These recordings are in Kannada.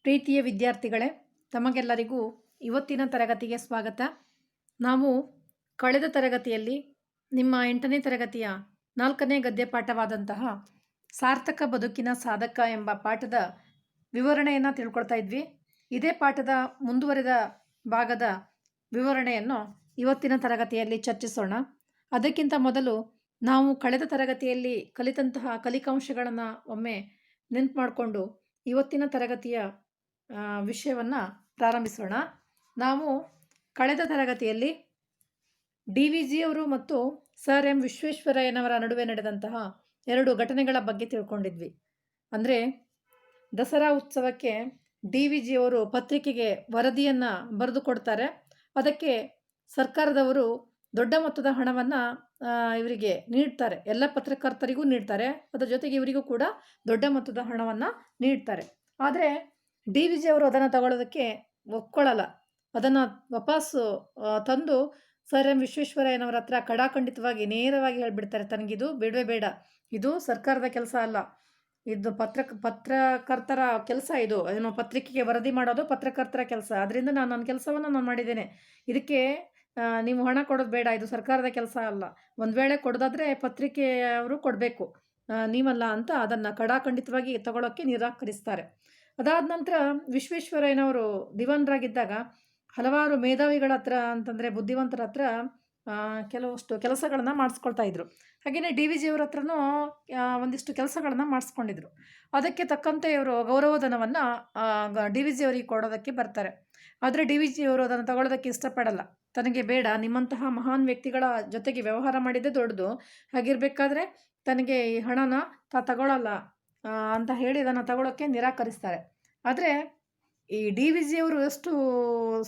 ಪ್ರೀತಿಯ ವಿದ್ಯಾರ್ಥಿಗಳೇ, ತಮಗೆಲ್ಲರಿಗೂ ಇವತ್ತಿನ ತರಗತಿಗೆ ಸ್ವಾಗತ. ನಾವು ಕಳೆದ ತರಗತಿಯಲ್ಲಿ ನಿಮ್ಮ 8ನೇ ತರಗತಿಯ 4ನೇ ಗದ್ಯ ಪಾಠವಾದಂತಹ ಸಾರ್ಥಕ ಬದುಕಿನ ಸಾಧಕ ಎಂಬ ಪಾಠದ ವಿವರಣೆಯನ್ನು ತಿಳ್ಕೊಳ್ತಾ ಇದ್ವಿ. ಇದೇ ಪಾಠದ ಮುಂದುವರೆದ ಭಾಗದ ವಿವರಣೆಯನ್ನು ಇವತ್ತಿನ ತರಗತಿಯಲ್ಲಿ ಚರ್ಚಿಸೋಣ. ಅದಕ್ಕಿಂತ ಮೊದಲು ನಾವು ಕಳೆದ ತರಗತಿಯಲ್ಲಿ ಕಲಿತಂತಹ ಕಲಿಕಾಂಶಗಳನ್ನು ಒಮ್ಮೆ ನೆನ್ಪು ಮಾಡಿಕೊಂಡು ಇವತ್ತಿನ ತರಗತಿಯ ವಿಷಯವನ್ನು ಪ್ರಾರಂಭಿಸೋಣ. ನಾವು ಕಳೆದ ತರಗತಿಯಲ್ಲಿ DVG ಅವರು ಮತ್ತು ಸರ್ ಎಂ ವಿಶ್ವೇಶ್ವರಯ್ಯನವರ ನಡುವೆ ನಡೆದಂತಹ 2 ಘಟನೆಗಳ ಬಗ್ಗೆ ತಿಳ್ಕೊಂಡಿದ್ವಿ. ಅಂದರೆ ದಸರಾ ಉತ್ಸವಕ್ಕೆ DVG ಅವರು ಪತ್ರಿಕೆಗೆ ವರದಿಯನ್ನು ಬರೆದು ಕೊಡ್ತಾರೆ. ಅದಕ್ಕೆ ಸರ್ಕಾರದವರು ದೊಡ್ಡ ಮೊತ್ತದ ಹಣವನ್ನು ಇವರಿಗೆ ನೀಡ್ತಾರೆ. ಎಲ್ಲ ಪತ್ರಕರ್ತರಿಗೂ ನೀಡ್ತಾರೆ. ಅದರ ಜೊತೆಗೆ ಇವರಿಗೂ ಕೂಡ ದೊಡ್ಡ ಮೊತ್ತದ ಹಣವನ್ನು ನೀಡ್ತಾರೆ. ಆದರೆ DVG ಅವರು ಅದನ್ನು ತಗೊಳ್ಳೋದಕ್ಕೆ ಒಪ್ಕೊಳ್ಳಲ್ಲ. ಅದನ್ನು ವಾಪಸ್ಸು ತಂದು ಸರ್ ಎಂ ವಿಶ್ವೇಶ್ವರಯ್ಯನವರ ಹತ್ರ ಕಡಾಖಂಡಿತವಾಗಿ ನೇರವಾಗಿ ಹೇಳಿಬಿಡ್ತಾರೆ, ತನಗಿದು ಬೇಡವೇ ಬೇಡ, ಇದು ಸರ್ಕಾರದ ಕೆಲಸ ಅಲ್ಲ, ಇದು ಪತ್ರಕರ್ತರ ಕೆಲಸ, ಇದು ಏನೋ ಪತ್ರಿಕೆಗೆ ವರದಿ ಮಾಡೋದು ಪತ್ರಕರ್ತರ ಕೆಲಸ. ಅದರಿಂದ ನನ್ನ ಕೆಲಸವನ್ನು ನಾನು ಮಾಡಿದ್ದೇನೆ. ಇದಕ್ಕೆ ನೀವು ಹಣ ಕೊಡೋದು ಬೇಡ, ಇದು ಸರ್ಕಾರದ ಕೆಲಸ ಅಲ್ಲ. ಒಂದು ವೇಳೆ ಕೊಡೋದಾದರೆ ಪತ್ರಿಕೆಯವರು ಕೊಡಬೇಕು, ನೀವಲ್ಲ ಅಂತ ಅದನ್ನು ಕಡಾಖಂಡಿತವಾಗಿ ತಗೊಳ್ಳೋಕ್ಕೆ ನಿರಾಕರಿಸ್ತಾರೆ. ಅದಾದ ನಂತರ ವಿಶ್ವೇಶ್ವರಯ್ಯನವರು ದಿವಾನರಾಗಿದ್ದಾಗ ಹಲವಾರು ಮೇಧಾವಿಗಳ ಹತ್ರ, ಅಂತಂದರೆ ಬುದ್ಧಿವಂತರ ಹತ್ರ ಕೆಲವಷ್ಟು ಕೆಲಸಗಳನ್ನು ಮಾಡಿಸ್ಕೊಳ್ತಾ ಇದ್ರು. ಹಾಗೆಯೇ DVG ಅವರ ಹತ್ರನೂ ಒಂದಿಷ್ಟು ಕೆಲಸಗಳನ್ನು ಮಾಡಿಸ್ಕೊಂಡಿದ್ರು. ಅದಕ್ಕೆ ತಕ್ಕಂತೆ ಇವರು ಗೌರವಧನವನ್ನು DVG ಅವರಿಗೆ ಕೊಡೋದಕ್ಕೆ ಬರ್ತಾರೆ. ಆದರೆ DVG ಅವರು ಅದನ್ನು ತಗೊಳ್ಳೋದಕ್ಕೆ ಇಷ್ಟಪಡಲ್ಲ. ತನಗೆ ಬೇಡ, ನಿಮ್ಮಂತಹ ಮಹಾನ್ ವ್ಯಕ್ತಿಗಳ ಜೊತೆಗೆ ವ್ಯವಹಾರ ಮಾಡಿದ್ದೇ ದೊಡ್ಡದು, ಹಾಗಿರಬೇಕಾದ್ರೆ ತನಗೆ ಈ ಹಣನ ತಗೊಳ್ಳಲ್ಲ ಅಂತ ಹೇಳಿ ಅದನ್ನು ತಗೊಳ್ಳೋಕ್ಕೆ ನಿರಾಕರಿಸ್ತಾರೆ. ಆದರೆ ಈ DVG ಅವರು ಎಷ್ಟು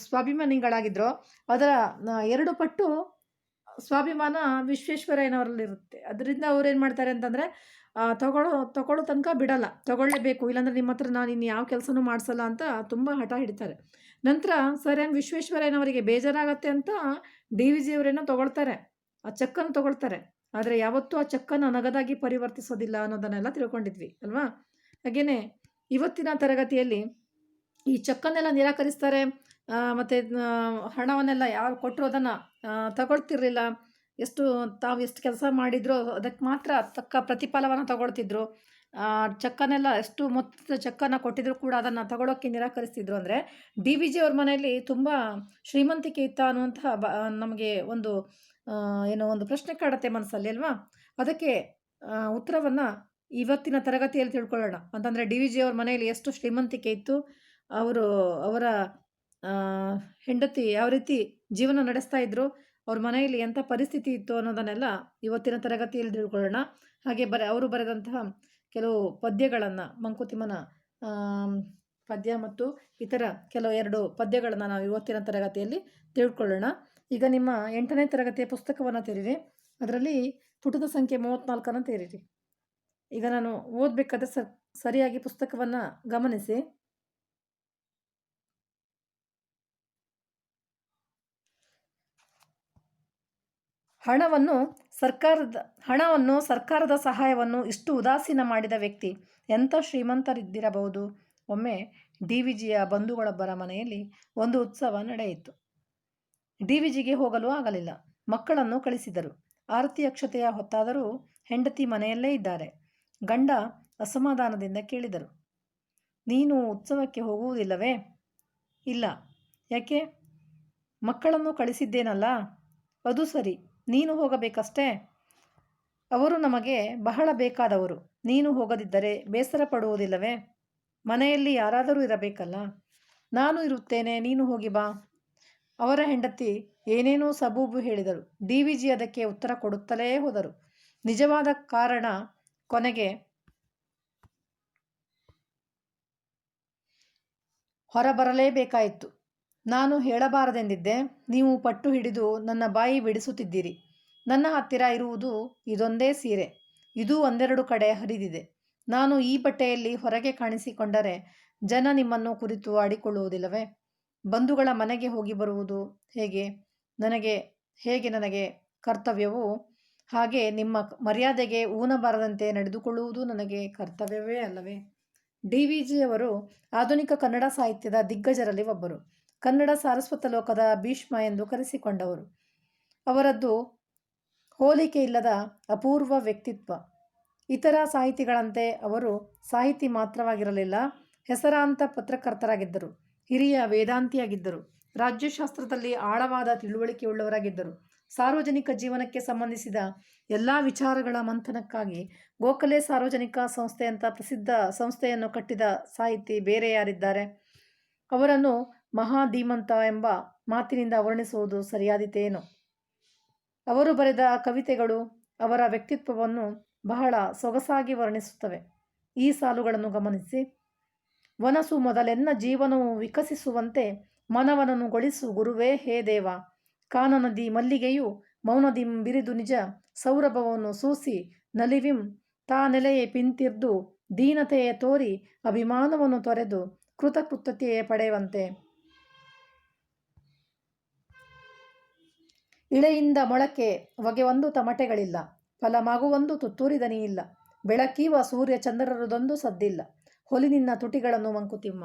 ಸ್ವಾಭಿಮಾನಿಗಳಾಗಿದ್ದರೋ ಅದರ 2 ಪಟ್ಟು ಸ್ವಾಭಿಮಾನ ವಿಶ್ವೇಶ್ವರಯ್ಯನವರಲ್ಲಿರುತ್ತೆ. ಅದರಿಂದ ಅವ್ರು ಏನು ಮಾಡ್ತಾರೆ ಅಂತಂದರೆ ತಗೊಳ್ಳೋ ತನಕ ಬಿಡಲ್ಲ, ತಗೊಳ್ಳೇಬೇಕು, ಇಲ್ಲಾಂದರೆ ನಿಮ್ಮ ಹತ್ರ ನಾನು ಇನ್ನು ಯಾವ ಕೆಲಸನೂ ಮಾಡಿಸಲ್ಲ ಅಂತ ತುಂಬ ಹಠ ಹಿಡಿತಾರೆ. ನಂತರ ಸರ್ ಎಂ ವಿಶ್ವೇಶ್ವರಯ್ಯನವರಿಗೆ ಬೇಜಾರಾಗತ್ತೆ ಅಂತ DVG ಅವರೇನೋ ತಗೊಳ್ತಾರೆ, ಆ ಚೆಕ್ಕನ್ನು ತಗೊಳ್ತಾರೆ. ಆದರೆ ಯಾವತ್ತೂ ಆ ಚೆಕ್ಕನ್ನು ನಗದಾಗಿ ಪರಿವರ್ತಿಸೋದಿಲ್ಲ ಅನ್ನೋದನ್ನೆಲ್ಲ ತಿಳ್ಕೊಂಡಿದ್ವಿ ಅಲ್ವಾ. ಹಾಗೆಯೇ ಇವತ್ತಿನ ತರಗತಿಯಲ್ಲಿ ಈ ಚೆಕ್ಕನ್ನೆಲ್ಲ ನಿರಾಕರಿಸ್ತಾರೆ, ಮತ್ತು ಹಣವನ್ನೆಲ್ಲ ಯಾರು ಕೊಟ್ಟರು ಅದನ್ನು ತಗೊಳ್ತಿರ್ಲಿಲ್ಲ. ತಾವು ಎಷ್ಟು ಕೆಲಸ ಮಾಡಿದ್ರೋ ಅದಕ್ಕೆ ಮಾತ್ರ ತಕ್ಕ ಪ್ರತಿಫಲವನ್ನು ತಗೊಳ್ತಿದ್ರು. ಚೆಕ್ಕನ್ನೆಲ್ಲ ಎಷ್ಟು ಮೊತ್ತದ ಚೆಕ್ಕನ್ನು ಕೊಟ್ಟಿದ್ರು ಕೂಡ ಅದನ್ನು ತಗೊಳ್ಳೋಕ್ಕೆ ನಿರಾಕರಿಸ್ತಿದ್ರು. ಅಂದರೆ DVG ಅವ್ರ ಮನೆಯಲ್ಲಿ ತುಂಬ ಶ್ರೀಮಂತಿಕೆ ಇತ್ತ ಅನ್ನುವಂತಹ ನಮಗೆ ಒಂದು ಒಂದು ಪ್ರಶ್ನೆ ಕಾಡುತ್ತೆ ಮನಸ್ಸಲ್ಲಿ ಅಲ್ವಾ. ಅದಕ್ಕೆ ಉತ್ತರವನ್ನು ಇವತ್ತಿನ ತರಗತಿಯಲ್ಲಿ ತಿಳ್ಕೊಳ್ಳೋಣ. ಅಂತಂದರೆ DVG ಅವ್ರ ಮನೆಯಲ್ಲಿ ಎಷ್ಟು ಶ್ರೀಮಂತಿಕೆ ಇತ್ತು, ಅವರ ಹೆಂಡತಿ ಯಾವ ರೀತಿ ಜೀವನ ನಡೆಸ್ತಾ ಇದ್ರು, ಅವ್ರ ಮನೆಯಲ್ಲಿ ಎಂಥ ಪರಿಸ್ಥಿತಿ ಇತ್ತು ಅನ್ನೋದನ್ನೆಲ್ಲ ಇವತ್ತಿನ ತರಗತಿಯಲ್ಲಿ ತಿಳ್ಕೊಳ್ಳೋಣ. ಹಾಗೆ ಅವರು ಬರೆದಂತಹ ಕೆಲವು ಪದ್ಯಗಳನ್ನು, ಮಂಕುತಿಮ್ಮನ ಪದ್ಯ ಮತ್ತು ಇತರ ಕೆಲವು 2 ಪದ್ಯಗಳನ್ನು ನಾವು ಇವತ್ತಿನ ತರಗತಿಯಲ್ಲಿ ತಿಳ್ಕೊಳ್ಳೋಣ. ಈಗ ನಿಮ್ಮ 8ನೇ ತರಗತಿಯ ಪುಸ್ತಕವನ್ನು ತೆರೀರಿ. ಅದರಲ್ಲಿ ಪುಟದ ಸಂಖ್ಯೆ 34 ತೆರೀರಿ. ಈಗ ನಾನು ಓದಬೇಕಾದ್ರೆ ಸರಿಯಾಗಿ ಪುಸ್ತಕವನ್ನು ಗಮನಿಸಿ. ಹಣವನ್ನು ಸರ್ಕಾರದ ಸಹಾಯವನ್ನು ಇಷ್ಟು ಉದಾಸೀನ ಮಾಡಿದ ವ್ಯಕ್ತಿ ಎಂಥ ಶ್ರೀಮಂತರಿದ್ದಿರಬಹುದು. ಒಮ್ಮೆ DVGಯ ಬಂಧುಗಳೊಬ್ಬರ ಮನೆಯಲ್ಲಿ ಒಂದು ಉತ್ಸವ ನಡೆಯಿತು. DVGಗೆ ಹೋಗಲು ಆಗಲಿಲ್ಲ. ಮಕ್ಕಳನ್ನು ಕಳಿಸಿದರು. ಆರತಿ ಅಕ್ಷತೆಯ ಹೊತ್ತಾದರೂ ಹೆಂಡತಿ ಮನೆಯಲ್ಲೇ ಇದ್ದಾರೆ. ಗಂಡ ಅಸಮಾಧಾನದಿಂದ ಕೇಳಿದರು, ನೀನು ಉತ್ಸವಕ್ಕೆ ಹೋಗುವುದಿಲ್ಲವೇ? ಇಲ್ಲ. ಯಾಕೆ? ಮಕ್ಕಳನ್ನು ಕಳಿಸಿದ್ದೇನಲ್ಲ. ಅದು ಸರಿ, ನೀನು ಹೋಗಬೇಕಷ್ಟೇ. ಅವರು ನಮಗೆ ಬಹಳ ಬೇಕಾದವರು. ನೀನು ಹೋಗದಿದ್ದರೆ ಬೇಸರ ಪಡುವುದಿಲ್ಲವೇ? ಮನೆಯಲ್ಲಿ ಯಾರಾದರೂ ಇರಬೇಕಲ್ಲ. ನಾನು ಇರುತ್ತೇನೆ, ನೀನು ಹೋಗಿ ಬಾ. ಅವರ ಹೆಂಡತಿ ಏನೇನೋ ಸಬೂಬು ಹೇಳಿದರು. DVG ಅದಕ್ಕೆ ಉತ್ತರ ಕೊಡುತ್ತಲೇ ಹೋದರು. ನಿಜವಾದ ಕಾರಣ ಕೊನೆಗೆ ಹೊರಬರಲೇಬೇಕಾಯಿತು. ನಾನು ಹೇಳಬಾರದೆಂದಿದ್ದೆ, ನೀವು ಪಟ್ಟು ಹಿಡಿದು ನನ್ನ ಬಾಯಿ ಬಿಡಿಸುತ್ತಿದ್ದೀರಿ. ನನ್ನ ಹತ್ತಿರ ಇರುವುದು ಇದೊಂದೇ ಸೀರೆ. ಇದು 1-2 ಕಡೆ ಹರಿದಿದೆ. ನಾನು ಈ ಬಟ್ಟೆಯಲ್ಲಿ ಹೊರಗೆ ಕಾಣಿಸಿಕೊಂಡರೆ ಜನ ನಿಮ್ಮನ್ನು ಕುರಿತು ಆಡಿಕೊಳ್ಳುವುದಿಲ್ಲವೇ? ಬಂಧುಗಳ ಮನೆಗೆ ಹೋಗಿ ಬರುವುದು ಹೇಗೆ ನನಗೆ ಕರ್ತವ್ಯವೋ ಹಾಗೆ ನಿಮ್ಮ ಮರ್ಯಾದೆಗೆ ಊನಬಾರದಂತೆ ನಡೆದುಕೊಳ್ಳುವುದು ನನಗೆ ಕರ್ತವ್ಯವೇ ಅಲ್ಲವೇ? DVG ಅವರು ಆಧುನಿಕ ಕನ್ನಡ ಸಾಹಿತ್ಯದ ದಿಗ್ಗಜರಲ್ಲಿ ಒಬ್ಬರು. ಕನ್ನಡ ಸಾರಸ್ವತ ಲೋಕದ ಭೀಷ್ಮ ಎಂದು ಕರೆಸಿಕೊಂಡವರು. ಅವರದ್ದು ಹೋಲಿಕೆ ಇಲ್ಲದ ಅಪೂರ್ವ ವ್ಯಕ್ತಿತ್ವ. ಇತರ ಸಾಹಿತಿಗಳಂತೆ ಅವರು ಸಾಹಿತಿ ಮಾತ್ರವಾಗಿರಲಿಲ್ಲ, ಹೆಸರಾಂತ ಪತ್ರಕರ್ತರಾಗಿದ್ದರು, ಹಿರಿಯ ವೇದಾಂತಿಯಾಗಿದ್ದರು, ರಾಜ್ಯಶಾಸ್ತ್ರದಲ್ಲಿ ಆಳವಾದ ತಿಳುವಳಿಕೆಯುಳ್ಳವರಾಗಿದ್ದರು. ಸಾರ್ವಜನಿಕ ಜೀವನಕ್ಕೆ ಸಂಬಂಧಿಸಿದ ಎಲ್ಲ ವಿಚಾರಗಳ ಮಂಥನಕ್ಕಾಗಿ ಗೋಖಲೆ ಸಾರ್ವಜನಿಕ ಸಂಸ್ಥೆ ಅಂತ ಪ್ರಸಿದ್ಧ ಸಂಸ್ಥೆಯನ್ನು ಕಟ್ಟಿದ ಸಾಹಿತಿ ಬೇರೆ ಯಾರಿದ್ದಾರೆ? ಅವರನ್ನು ಮಹಾಧೀಮಂತ ಎಂಬ ಮಾತಿನಿಂದ ವರ್ಣಿಸುವುದು ಸರಿಯಾದೀತೇನು? ಅವರು ಬರೆದ ಕವಿತೆಗಳು ಅವರ ವ್ಯಕ್ತಿತ್ವವನ್ನು ಬಹಳ ಸೊಗಸಾಗಿ ವರ್ಣಿಸುತ್ತವೆ. ಈ ಸಾಲುಗಳನ್ನು ಗಮನಿಸಿ. ವನಸು ಮೊದಲೆನ್ನ ಜೀವನವು ವಿಕಸಿಸುವಂತೆ ಮನವನನುಗೊಳಿಸು ಗುರುವೇ ಹೇ ದೇವ. ಕಾನನದಿ ಮಲ್ಲಿಗೆಯು ಮೌನದಿಂ ಬಿರಿದು ನಿಜ ಸೌರಭವನ್ನು ಸೂಸಿ ನಲಿವಿಂ ತಾ ನೆಲೆಯೇ ಪಿಂತಿರ್ದು ದೀನತೆಯೇ ತೋರಿ ಅಭಿಮಾನವನ್ನು ತೊರೆದು ಕೃತಕೃತ್ಯತೆಯೇ ಪಡೆಯುವಂತೆ. ಇಳೆಯಿಂದ ಮೊಳಕೆ ಒಗೆವೊಂದು ತಮಟೆಗಳಿಲ್ಲ, ಫಲಮಾಗುವೊಂದು ತುತ್ತೂರಿದನಿಯಿಲ್ಲ, ಬೆಳಕೀವ ಸೂರ್ಯ ಚಂದ್ರರದೊಂದು ಸದ್ದಿಲ್ಲ, ಹೊಲಿನಿನ್ನ ತುಟಿಗಳನ್ನು ಮಂಕುತಿಮ್ಮ.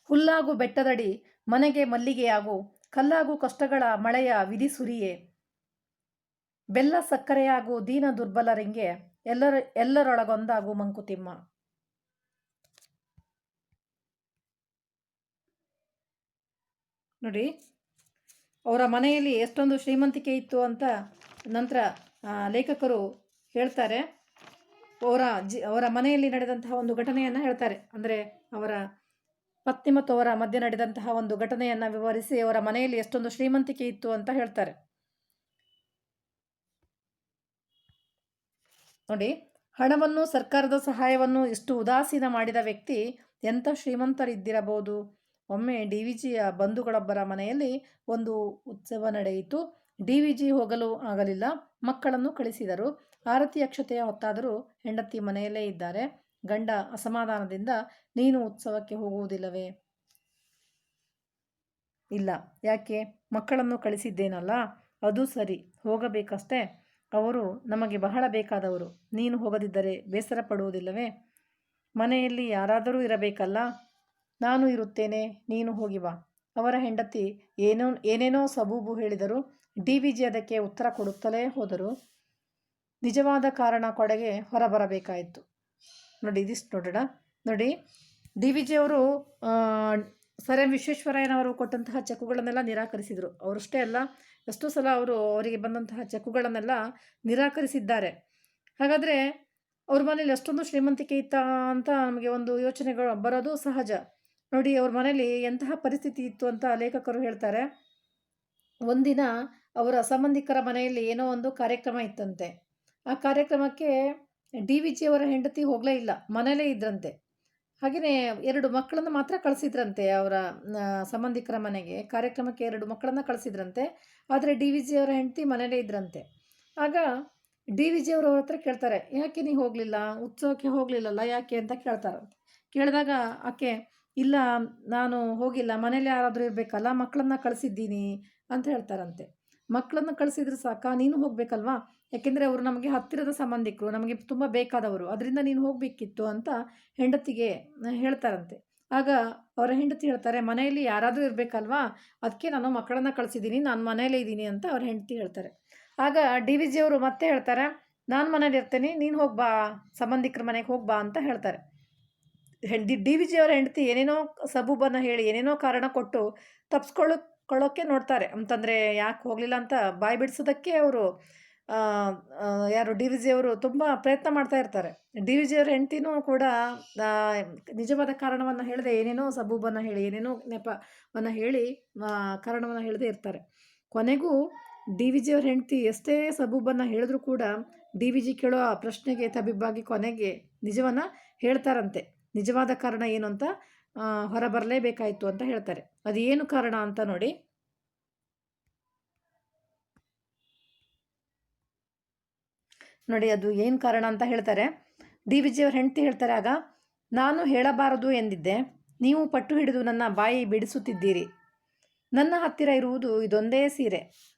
ಹುಲ್ಲಾಗು ಬೆಟ್ಟದಡಿ ಮನೆಗೆ ಮಲ್ಲಿಗೆಯಾಗು, ಕಲ್ಲಾಗು ಕಷ್ಟಗಳ ಮಳೆಯ ವಿಧಿ ಸುರಿಯೇ, ಬೆಲ್ಲ ಸಕ್ಕರೆಯಾಗು ದೀನ ದುರ್ಬಲರಿಂಗೆ, ಎಲ್ಲರೊಳಗೊಂದಾಗು ಮಂಕುತಿಮ್ಮ. ನೋಡಿ, ಅವರ ಮನೆಯಲ್ಲಿ ಎಷ್ಟೊಂದು ಶ್ರೀಮಂತಿಕೆ ಇತ್ತು ಅಂತ ನಂತರ ಲೇಖಕರು ಹೇಳ್ತಾರೆ. ಅವರ ಮನೆಯಲ್ಲಿ ನಡೆದಂತಹ ಒಂದು ಘಟನೆಯನ್ನು ಹೇಳ್ತಾರೆ. ಅಂದರೆ ಅವರ ಪತ್ನಿ ಮತ್ತು ಅವರ ಮಧ್ಯೆ ನಡೆದಂತಹ ಒಂದು ಘಟನೆಯನ್ನು ವಿವರಿಸಿ ಅವರ ಮನೆಯಲ್ಲಿ ಎಷ್ಟೊಂದು ಶ್ರೀಮಂತಿಕೆ ಇತ್ತು ಅಂತ ಹೇಳ್ತಾರೆ. ನೋಡಿ, ಹಣವನ್ನು, ಸರ್ಕಾರದ ಸಹಾಯವನ್ನು ಇಷ್ಟು ಉದಾಸೀನ ಮಾಡಿದ ವ್ಯಕ್ತಿ ಎಂಥ ಶ್ರೀಮಂತರಿದ್ದಿರಬಹುದು. ಒಮ್ಮೆ DVGಯ ಬಂಧುಗಳೊಬ್ಬರ ಮನೆಯಲ್ಲಿ ಒಂದು ಉತ್ಸವ ನಡೆಯಿತು. DVG ಹೋಗಲು ಆಗಲಿಲ್ಲ. ಮಕ್ಕಳನ್ನು ಕಳಿಸಿದರು. ಆರತಿ ಅಕ್ಷತೆಯ ಹೊತ್ತಾದರೂ ಹೆಂಡತಿ ಮನೆಯಲ್ಲೇ ಇದ್ದಾರೆ. ಗಂಡ ಅಸಮಾಧಾನದಿಂದ, ನೀನು ಉತ್ಸವಕ್ಕೆ ಹೋಗುವುದಿಲ್ಲವೇ? ಇಲ್ಲ. ಯಾಕೆ? ಮಕ್ಕಳನ್ನು ಕಳಿಸಿದ್ದೇನಲ್ಲ, ಅದು ಸರಿ, ಹೋಗಬೇಕಷ್ಟೇ. ಅವರು ನಮಗೆ ಬಹಳ ಬೇಕಾದವರು. ನೀನು ಹೋಗದಿದ್ದರೆ ಬೇಸರ ಪಡುವುದಿಲ್ಲವೇ? ಮನೆಯಲ್ಲಿ ಯಾರಾದರೂ ಇರಬೇಕಲ್ಲ. ನಾನು ಇರುತ್ತೇನೆ, ನೀನು ಹೋಗಿ ಬಾ. ಅವರ ಹೆಂಡತಿ ಏನೇನೋ ಸಬೂಬು ಹೇಳಿದರು. DVG ಅದಕ್ಕೆ ಉತ್ತರ ಕೊಡುತ್ತಲೇ ಹೋದರು. ನಿಜವಾದ ಕಾರಣ ಕೊಡೆಗೆ ಹೊರಬರಬೇಕಾಯಿತು. ನೋಡಿ, ಇದಿಷ್ಟು ನೋಡೋಣ. ನೋಡಿ, DVG ಅವರು ಸರ್ ಎಂ ವಿಶ್ವೇಶ್ವರಯ್ಯನವರು ಕೊಟ್ಟಂತಹ ಚೆಕ್ಕುಗಳನ್ನೆಲ್ಲ ನಿರಾಕರಿಸಿದರು. ಅವರಷ್ಟೇ ಅಲ್ಲ, ಎಷ್ಟೋ ಸಲ ಅವರಿಗೆ ಬಂದಂತಹ ಚೆಕ್ಕುಗಳನ್ನೆಲ್ಲ ನಿರಾಕರಿಸಿದ್ದಾರೆ. ಹಾಗಾದರೆ ಅವ್ರ ಮನೇಲಿ ಎಷ್ಟೊಂದು ಶ್ರೀಮಂತಿಕೆ ಇತ್ತಾ ಅಂತ ನಮಗೆ ಒಂದು ಯೋಚನೆಗಳು ಬರೋದು ಸಹಜ. ನೋಡಿ, ಅವ್ರ ಮನೇಲಿ ಎಂತಹ ಪರಿಸ್ಥಿತಿ ಇತ್ತು ಅಂತ ಲೇಖಕರು ಹೇಳ್ತಾರೆ. ಒಂದಿನ ಅವರ ಸಂಬಂಧಿಕರ ಮನೆಯಲ್ಲಿ ಏನೋ ಒಂದು ಕಾರ್ಯಕ್ರಮ ಇತ್ತಂತೆ. ಆ ಕಾರ್ಯಕ್ರಮಕ್ಕೆ DVG ಅವರ ಹೆಂಡತಿ ಹೋಗಲೇ ಇಲ್ಲ, ಮನೇಲೇ ಇದ್ರಂತೆ. ಹಾಗೆಯೇ 2 ಮಕ್ಕಳನ್ನು ಮಾತ್ರ ಕಳಿಸಿದ್ರಂತೆ. ಅವರ ಸಂಬಂಧಿಕರ ಮನೆಗೆ ಕಾರ್ಯಕ್ರಮಕ್ಕೆ 2 ಮಕ್ಕಳನ್ನು ಕಳಿಸಿದ್ರಂತೆ. ಆದರೆ DVG ಅವರ ಹೆಂಡತಿ ಮನೇಲೇ ಇದ್ರಂತೆ. ಆಗ DVG ಅವರು ಅವ್ರ ಹತ್ರ ಕೇಳ್ತಾರೆ, ಯಾಕೆ ನೀವು ಹೋಗಲಿಲ್ಲ, ಉತ್ಸವಕ್ಕೆ ಹೋಗಲಿಲ್ಲಲ್ಲ ಯಾಕೆ ಅಂತ ಕೇಳ್ತಾರಂತೆ. ಕೇಳಿದಾಗ ಆಕೆ, ಇಲ್ಲ, ನಾನು ಹೋಗಿಲ್ಲ, ಮನೇಲಿ ಯಾರಾದರೂ ಇರಬೇಕಲ್ಲ, ಮಕ್ಕಳನ್ನ ಕಳಿಸಿದ್ದೀನಿ ಅಂತ ಹೇಳ್ತಾರಂತೆ. ಮಕ್ಕಳನ್ನು ಕಳಿಸಿದ್ರೆ ಸಾಕಾ, ನೀನು ಹೋಗಬೇಕಲ್ವಾ? ಯಾಕೆಂದರೆ ಅವರು ನಮಗೆ ಹತ್ತಿರದ ಸಂಬಂಧಿಕರು, ನಮಗೆ ತುಂಬ ಬೇಕಾದವರು, ಅದರಿಂದ ನೀನು ಹೋಗಬೇಕಿತ್ತು ಅಂತ ಹೆಂಡತಿಗೆ ಹೇಳ್ತಾರಂತೆ. ಆಗ ಅವರ ಹೆಂಡತಿ ಹೇಳ್ತಾರೆ, ಮನೆಯಲ್ಲಿ ಯಾರಾದರೂ ಇರಬೇಕಲ್ವಾ, ಅದಕ್ಕೆ ನಾನು ಮಕ್ಕಳನ್ನು ಕಳಿಸಿದ್ದೀನಿ, ನಾನು ಮನೆಯಲ್ಲೇ ಇದ್ದೀನಿ ಅಂತ ಅವ್ರ ಹೆಂಡತಿ ಹೇಳ್ತಾರೆ. ಆಗ DVG ಅವರು ಮತ್ತೆ ಹೇಳ್ತಾರೆ, ನಾನು ಮನೇಲಿ ಇರ್ತೇನೆ, ನೀನು ಹೋಗ್ಬಾ, ಸಂಬಂಧಿಕರ ಮನೆಗೆ ಹೋಗ್ಬಾ ಅಂತ ಹೇಳ್ತಾರೆ. DVG ಅವರ ಹೆಂಡತಿ ಏನೇನೋ ಸಬೂಬನ್ನು ಹೇಳಿ, ಏನೇನೋ ಕಾರಣ ಕೊಟ್ಟು ತಪ್ಪಿಸ್ಕೊಳ್ಳೋಕ್ಕೆ ನೋಡ್ತಾರೆ. ಅಂತಂದರೆ ಯಾಕೆ ಹೋಗಲಿಲ್ಲ ಅಂತ ಬಾಯಿ ಬಿಡಿಸೋದಕ್ಕೆ ಅವರು ಯಾರು DVG ಅವರು ತುಂಬ ಪ್ರಯತ್ನ ಮಾಡ್ತಾ ಇರ್ತಾರೆ. DVG ಅವರ ಹೆಂಡತಿನೂ ಕೂಡ ನಿಜವಾದ ಕಾರಣವನ್ನು ಹೇಳದೆ ಏನೇನೋ ಸಬೂಬನ್ನು ಹೇಳಿ, ಏನೇನೋ ನೆಪವನ್ನು ಹೇಳಿ ಕಾರಣವನ್ನು ಹೇಳದೆ ಇರ್ತಾರೆ. ಕೊನೆಗೂ DVG ಅವರ ಹೆಂಡತಿ ಎಷ್ಟೇ ಸಬೂಬನ್ನು ಹೇಳಿದ್ರೂ ಕೂಡ DVG ಕೇಳೋ ಆ ಪ್ರಶ್ನೆಗೆ ತಬಿಬ್ಬಾಗಿ ಕೊನೆಗೆ ನಿಜವನ್ನು ಹೇಳ್ತಾರಂತೆ. ನಿಜವಾದ ಕಾರಣ ಏನು ಅಂತ ಹೊರಬರಲೇಬೇಕಾಯಿತು ಅಂತ ಹೇಳ್ತಾರೆ. ಅದು ಏನು ಕಾರಣ ಅಂತ ನೋಡಿ. ಅದು ಏನು ಕಾರಣ ಅಂತ ಹೇಳ್ತಾರೆ. DVG ಅವ್ರ ಹೆಂಡತಿ ಹೇಳ್ತಾರೆ, ಆಗ ನಾನು ಹೇಳಬಾರದು ಎಂದಿದ್ದೆ, ನೀವು ಪಟ್ಟು ಹಿಡಿದು ನನ್ನ ಬಾಯಿ ಬಿಡಿಸುತ್ತಿದ್ದೀರಿ. ನನ್ನ ಹತ್ತಿರ ಇರುವುದು ಇದೊಂದೇ ಸೀರೆ,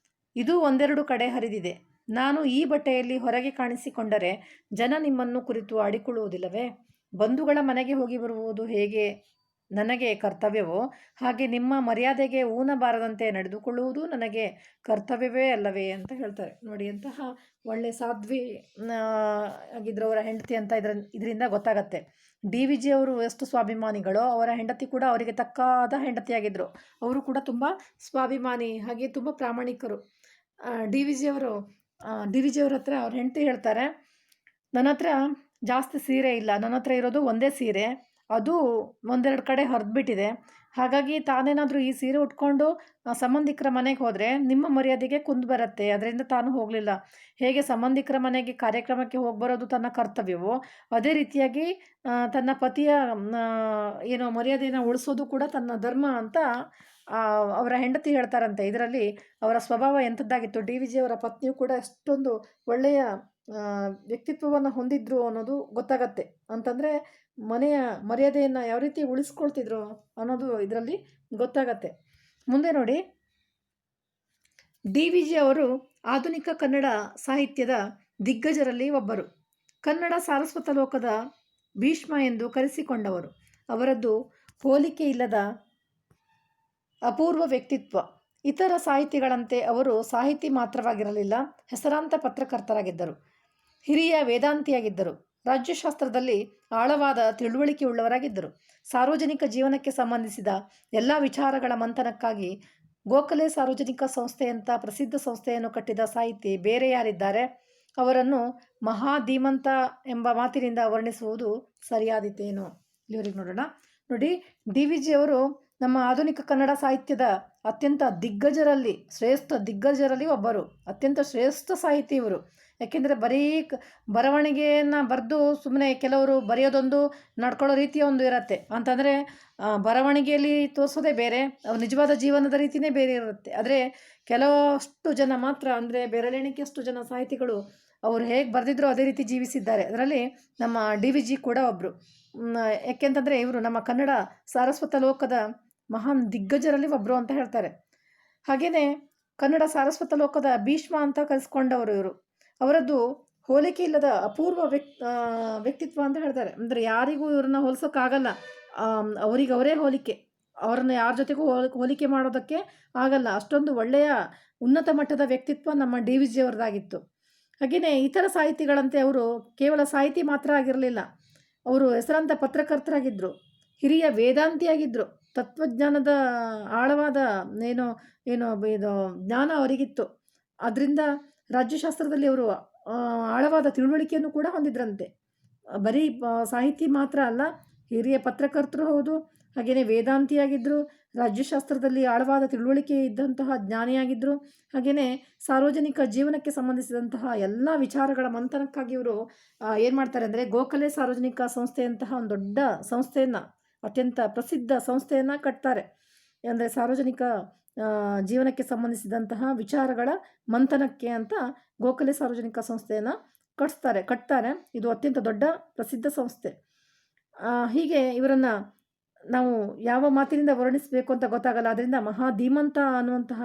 ಇದು 1-2 ಕಡೆ ಹರಿದಿದೆ. ನಾನು ಈ ಬಟ್ಟೆಯಲ್ಲಿ ಹೊರಗೆ ಕಾಣಿಸಿಕೊಂಡರೆ ಜನ ನಿಮ್ಮನ್ನು ಕುರಿತು ಆಡಿಕೊಳ್ಳುವುದಿಲ್ಲವೇ? ಬಂಧುಗಳ ಮನೆಗೆ ಹೋಗಿ ಬರುವುದು ಹೇಗೆ ನನಗೆ ಕರ್ತವ್ಯವೋ ಹಾಗೆ ನಿಮ್ಮ ಮರ್ಯಾದೆಗೆ ಊನಬಾರದಂತೆ ನಡೆದುಕೊಳ್ಳುವುದು ನನಗೆ ಕರ್ತವ್ಯವೇ ಅಲ್ಲವೇ ಅಂತ ಹೇಳ್ತಾರೆ. ನೋಡಿ, ಅಂತಹ ಒಳ್ಳೆ ಸಾಧ್ವಿ ಆಗಿದ್ರು ಅವರ ಹೆಂಡತಿ ಅಂತ ಇದರಿಂದ ಗೊತ್ತಾಗತ್ತೆ. ಡಿ ವಿ ಜಿ ಅವರು ಎಷ್ಟು ಸ್ವಾಭಿಮಾನಿಗಳೋ ಅವರ ಹೆಂಡತಿ ಕೂಡ ಅವರಿಗೆ ತಕ್ಕಾದ ಹೆಂಡತಿಯಾಗಿದ್ದರು. ಅವರು ಕೂಡ ತುಂಬ ಸ್ವಾಭಿಮಾನಿ, ಹಾಗೆ ತುಂಬ ಪ್ರಾಮಾಣಿಕರು. ಡಿ ವಿ ಜಿಯವ್ರ ಹತ್ರ ಅವ್ರ ಹೆಂಡತಿ ಹೇಳ್ತಾರೆ, ನನ್ನ ಹತ್ರ ಜಾಸ್ತಿ ಸೀರೆ ಇಲ್ಲ, ನನ್ನ ಹತ್ರ ಇರೋದು ಒಂದೇ ಸೀರೆ, ಅದು ಒಂದೆರಡು ಕಡೆ ಹರಿದ್ಬಿಟ್ಟಿದೆ. ಹಾಗಾಗಿ ತಾನೇನಾದರೂ ಈ ಸೀರೆ ಉಟ್ಕೊಂಡು ಸಂಬಂಧಿಕರ ಮನೆಗೆ ಹೋದರೆ ನಿಮ್ಮ ಮರ್ಯಾದೆಗೆ ಕುಂದು ಬರುತ್ತೆ, ಅದರಿಂದ ತಾನು ಹೋಗಲಿಲ್ಲ. ಹೇಗೆ ಸಂಬಂಧಿಕರ ಮನೆಗೆ ಕಾರ್ಯಕ್ರಮಕ್ಕೆ ಹೋಗಿ ಬರೋದು ತನ್ನ ಕರ್ತವ್ಯವೋ ಅದೇ ರೀತಿಯಾಗಿ ತನ್ನ ಪತಿಯ ಮರ್ಯಾದೆಯನ್ನು ಉಳಿಸೋದು ಕೂಡ ತನ್ನ ಧರ್ಮ ಅಂತ ಅವರ ಹೆಂಡತಿ ಹೇಳ್ತಾರಂತೆ. ಇದರಲ್ಲಿ ಅವರ ಸ್ವಭಾವ ಎಂಥದ್ದಾಗಿತ್ತು, ಡಿ ವಿ ಜಿ ಅವರ ಪತ್ನಿಯು ಕೂಡ ಎಷ್ಟೊಂದು ಒಳ್ಳೆಯ ವ್ಯಕ್ತಿತ್ವವನ್ನು ಹೊಂದಿದ್ರು ಅನ್ನೋದು ಗೊತ್ತಾಗತ್ತೆ. ಅಂತಂದರೆ ಮನೆಯ ಮರ್ಯಾದೆಯನ್ನು ಯಾವ ರೀತಿ ಉಳಿಸ್ಕೊಳ್ತಿದ್ರು ಅನ್ನೋದು ಇದರಲ್ಲಿ ಗೊತ್ತಾಗತ್ತೆ. ಮುಂದೆ ನೋಡಿ, ಡಿ ವಿ ಜಿ ಅವರು ಆಧುನಿಕ ಕನ್ನಡ ಸಾಹಿತ್ಯದ ದಿಗ್ಗಜರಲ್ಲಿ ಒಬ್ಬರು. ಕನ್ನಡ ಸಾರಸ್ವತ ಲೋಕದ ಭೀಷ್ಮ ಎಂದು ಕರೆಸಿಕೊಂಡವರು. ಅವರದ್ದು ಹೋಲಿಕೆ ಇಲ್ಲದ ಅಪೂರ್ವ ವ್ಯಕ್ತಿತ್ವ. ಇತರ ಸಾಹಿತಿಗಳಂತೆ ಅವರು ಸಾಹಿತಿ ಮಾತ್ರವಾಗಿರಲಿಲ್ಲ, ಹೆಸರಾಂತ ಪತ್ರಕರ್ತರಾಗಿದ್ದರು, ಹಿರಿಯ ವೇದಾಂತಿಯಾಗಿದ್ದರು, ರಾಜ್ಯಶಾಸ್ತ್ರದಲ್ಲಿ ಆಳವಾದ ತಿಳುವಳಿಕೆಯುಳ್ಳವರಾಗಿದ್ದರು. ಸಾರ್ವಜನಿಕ ಜೀವನಕ್ಕೆ ಸಂಬಂಧಿಸಿದ ಎಲ್ಲ ವಿಚಾರಗಳ ಮಂಥನಕ್ಕಾಗಿ ಗೋಖಲೆ ಸಾರ್ವಜನಿಕ ಸಂಸ್ಥೆಯಂಥ ಪ್ರಸಿದ್ಧ ಸಂಸ್ಥೆಯನ್ನು ಕಟ್ಟಿದ ಸಾಹಿತಿ ಬೇರೆ ಯಾರಿದ್ದಾರೆ? ಅವರನ್ನು ಮಹಾಧೀಮಂತ ಎಂಬ ಮಾತಿನಿಂದ ವರ್ಣಿಸುವುದು ಸರಿಯಾದೀತೇನೋ? ಇಲ್ಲಿವರೆಗೆ ನೋಡೋಣ. ನೋಡಿ, ಡಿ ವಿ ಜಿ ಅವರು ನಮ್ಮ ಆಧುನಿಕ ಕನ್ನಡ ಸಾಹಿತ್ಯದ ಅತ್ಯಂತ ದಿಗ್ಗಜರಲ್ಲಿ ಒಬ್ಬರು, ಅತ್ಯಂತ ಶ್ರೇಷ್ಠ ಸಾಹಿತಿ ಇವರು. ಯಾಕೆಂದರೆ ಬರೀ ಬರವಣಿಗೆಯನ್ನು ಬರೆದು ಸುಮ್ಮನೆ ಕೆಲವರು ಬರೆಯೋದೊಂದು, ನಡ್ಕೊಳ್ಳೋ ರೀತಿಯ ಒಂದು ಇರುತ್ತೆ. ಅಂತಂದರೆ ಬರವಣಿಗೆಯಲ್ಲಿ ತೋರಿಸೋದೇ ಬೇರೆ, ಅವ್ರ ನಿಜವಾದ ಜೀವನದ ರೀತಿಯೇ ಬೇರೆ ಇರುತ್ತೆ. ಆದರೆ ಕೆಲವಷ್ಟು ಜನ ಮಾತ್ರ, ಅಂದರೆ ಬೆರಳೆಣಿಕೆಯಷ್ಟು ಜನ ಸಾಹಿತಿಗಳು ಅವರು ಹೇಗೆ ಬರೆದಿದ್ರು ಅದೇ ರೀತಿ ಜೀವಿಸಿದ್ದಾರೆ. ಅದರಲ್ಲಿ ನಮ್ಮ ಡಿ ವಿ ಜಿ ಕೂಡ ಒಬ್ಬರು. ಯಾಕೆಂತಂದರೆ ಇವರು ನಮ್ಮ ಕನ್ನಡ ಸಾರಸ್ವತ ಲೋಕದ ಮಹಾನ್ ದಿಗ್ಗಜರಲ್ಲಿ ಒಬ್ಬರು ಅಂತ ಹೇಳ್ತಾರೆ. ಹಾಗೆಯೇ ಕನ್ನಡ ಸಾರಸ್ವತ ಲೋಕದ ಭೀಷ್ಮ ಅಂತ ಕರೆಸ್ಕೊಂಡವರು ಇವರು. ಅವರದ್ದು ಹೋಲಿಕೆ ಇಲ್ಲದ ಅಪೂರ್ವ ವ್ಯಕ್ತಿತ್ವ ಅಂತ ಹೇಳ್ತಾರೆ. ಅಂದರೆ ಯಾರಿಗೂ ಇವ್ರನ್ನ ಹೋಲಿಸೋಕ್ಕಾಗಲ್ಲ, ಅವರೇ ಹೋಲಿಕೆ, ಅವರನ್ನು ಯಾರ ಜೊತೆಗೂ ಹೋಲಿಕೆ ಮಾಡೋದಕ್ಕೆ ಆಗಲ್ಲ. ಅಷ್ಟೊಂದು ಒಳ್ಳೆಯ ಉನ್ನತ ಮಟ್ಟದ ವ್ಯಕ್ತಿತ್ವ ನಮ್ಮ ಡಿ ವಿ ಜಿ ಅವ್ರದ್ದಾಗಿತ್ತು. ಹಾಗೆಯೇ ಇತರ ಸಾಹಿತಿಗಳಂತೆ ಅವರು ಕೇವಲ ಸಾಹಿತಿ ಮಾತ್ರ ಆಗಿರಲಿಲ್ಲ, ಅವರು ಹೆಸರಾಂತ ಪತ್ರಕರ್ತರಾಗಿದ್ದರು, ಹಿರಿಯ ವೇದಾಂತಿಯಾಗಿದ್ದರು, ತತ್ವಜ್ಞಾನದ ಆಳವಾದ ಇದು ಜ್ಞಾನ ಅವರಿಗಿತ್ತು. ಅದರಿಂದ ರಾಜ್ಯಶಾಸ್ತ್ರದಲ್ಲಿ ಅವರು ಆಳವಾದ ತಿಳುವಳಿಕೆಯನ್ನು ಕೂಡ ಹೊಂದಿದ್ರಂತೆ. ಬರೀ ಸಾಹಿತಿ ಮಾತ್ರ ಅಲ್ಲ, ಹಿರಿಯ ಪತ್ರಕರ್ತರು ಹೌದು, ಹಾಗೆಯೇ ವೇದಾಂತಿಯಾಗಿದ್ದರು, ರಾಜ್ಯಶಾಸ್ತ್ರದಲ್ಲಿ ಆಳವಾದ ತಿಳುವಳಿಕೆ ಇದ್ದಂತಹ ಜ್ಞಾನಿಯಾಗಿದ್ದರು. ಹಾಗೆಯೇ ಸಾರ್ವಜನಿಕ ಜೀವನಕ್ಕೆ ಸಂಬಂಧಿಸಿದಂತಹ ಎಲ್ಲ ವಿಚಾರಗಳ ಮಂಥನಕ್ಕಾಗಿ ಇವರು ಏನು ಮಾಡ್ತಾರೆ ಅಂದರೆ ಗೋಖಲೆ ಸಾರ್ವಜನಿಕ ಸಂಸ್ಥೆಯಂತಹ ಒಂದು ದೊಡ್ಡ ಸಂಸ್ಥೆಯನ್ನು, ಅತ್ಯಂತ ಪ್ರಸಿದ್ಧ ಸಂಸ್ಥೆಯನ್ನು ಕಟ್ತಾರೆ. ಅಂದರೆ ಸಾರ್ವಜನಿಕ ಜೀವನಕ್ಕೆ ಸಂಬಂಧಿಸಿದಂತಹ ವಿಚಾರಗಳ ಮಂಥನಕ್ಕೆ ಅಂತ ಗೋಖಲೆ ಸಾರ್ವಜನಿಕ ಸಂಸ್ಥೆಯನ್ನು ಕಟ್ತಾರೆ. ಇದು ಅತ್ಯಂತ ದೊಡ್ಡ ಪ್ರಸಿದ್ಧ ಸಂಸ್ಥೆ. ಹೀಗೆ ಇವರನ್ನು ನಾವು ಯಾವ ಮಾತಿನಿಂದ ವರ್ಣಿಸಬೇಕು ಅಂತ ಗೊತ್ತಾಗಲ್ಲ. ಅದರಿಂದ ಮಹಾಧೀಮಂತ ಅನ್ನುವಂತಹ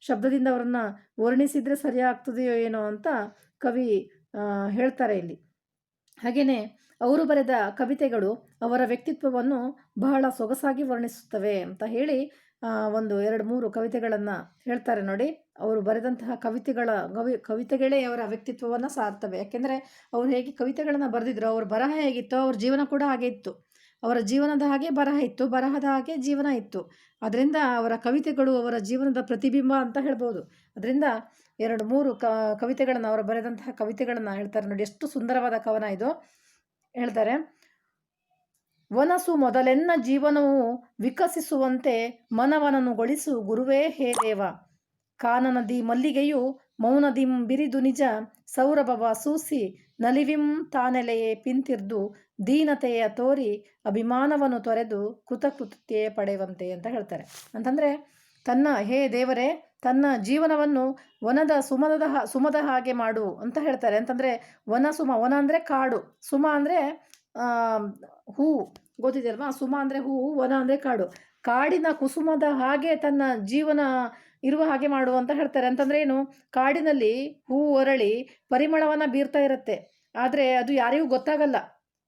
ಶಬ್ದದಿಂದ ಅವರನ್ನು ವರ್ಣಿಸಿದರೆ ಸರಿಯಾಗ್ತದೆಯೋ ಏನೋ ಅಂತ ಕವಿ ಹೇಳ್ತಾರೆ ಇಲ್ಲಿ. ಹಾಗೆಯೇ ಅವರು ಬರೆದ ಕವಿತೆಗಳು ಅವರ ವ್ಯಕ್ತಿತ್ವವನ್ನು ಬಹಳ ಸೊಗಸಾಗಿ ವರ್ಣಿಸುತ್ತವೆ ಅಂತ ಹೇಳಿ ಒಂದು 2-3 ಕವಿತೆಗಳನ್ನು ಹೇಳ್ತಾರೆ. ನೋಡಿ, ಅವರು ಬರೆದಂತಹ ಕವಿತೆಗಳೇ ಅವರ ವ್ಯಕ್ತಿತ್ವವನ್ನು ಸಾರ್ತವೆ. ಯಾಕೆಂದರೆ ಅವರು ಹೇಗೆ ಕವಿತೆಗಳನ್ನು ಬರೆದಿದ್ರು, ಅವ್ರ ಬರಹ ಹೇಗಿತ್ತು, ಅವ್ರ ಜೀವನ ಕೂಡ ಹಾಗೆ ಇತ್ತು. ಅವರ ಜೀವನದ ಹಾಗೆ ಬರಹ ಇತ್ತು, ಬರಹದ ಹಾಗೆ ಜೀವನ ಇತ್ತು. ಅದರಿಂದ ಅವರ ಕವಿತೆಗಳು ಅವರ ಜೀವನದ ಪ್ರತಿಬಿಂಬ ಅಂತ ಹೇಳ್ಬೋದು. ಅದರಿಂದ 2-3 ಕವಿತೆಗಳನ್ನು, ಅವರು ಬರೆದಂತಹ ಕವಿತೆಗಳನ್ನು ಹೇಳ್ತಾರೆ. ನೋಡಿ, ಎಷ್ಟು ಸುಂದರವಾದ ಕವನ ಇದು. ಹೇಳ್ತಾರೆ, ವನಸು ಮೊದಲೆನ್ನ ಜೀವನವು ವಿಕಸಿಸುವಂತೆ ಮನವನನುಗೊಳಿಸು ಗುರುವೇ ಹೇ ದೇವ. ಕಾನನದಿ ಮಲ್ಲಿಗೆಯು ಮೌನದಿಂ ಬಿರಿದು ನಿಜ ಸೌರಭವ ಸೂಸಿ ನಲಿವಿಂ ತಾನೆಲೆಯೇ ಪಿಂತಿರ್ದು ದೀನತೆಯ ತೋರಿ ಅಭಿಮಾನವನ್ನು ತೊರೆದು ಕೃತಕೃತ್ಯೆ ಪಡೆಯುವಂತೆ ಅಂತ ಹೇಳ್ತಾರೆ. ಅಂತಂದರೆ ಹೇ ದೇವರೇ, ತನ್ನ ಜೀವನವನ್ನು ವನದ ಸುಮದ ಹಾಗೆ ಮಾಡು ಅಂತ ಹೇಳ್ತಾರೆ. ಅಂತಂದರೆ ವನ ಅಂದರೆ ಕಾಡು, ಸುಮ ಅಂದರೆ ಹೂವು, ಗೊತ್ತಿದೆಯಲ್ವಾ? ಸುಮ ಅಂದರೆ ಹೂವು, ವನ ಅಂದರೆ ಕಾಡು. ಕಾಡಿನ ಕುಸುಮದ ಹಾಗೆ ತನ್ನ ಇರುವ ಹಾಗೆ ಮಾಡು ಅಂತ ಹೇಳ್ತಾರೆ. ಅಂತಂದರೆ ಏನು, ಕಾಡಿನಲ್ಲಿ ಹೂವು ಅರಳಿ ಪರಿಮಳವನ್ನು ಬೀರ್ತಾ ಇರುತ್ತೆ. ಆದರೆ ಅದು ಯಾರಿಗೂ ಗೊತ್ತಾಗಲ್ಲ.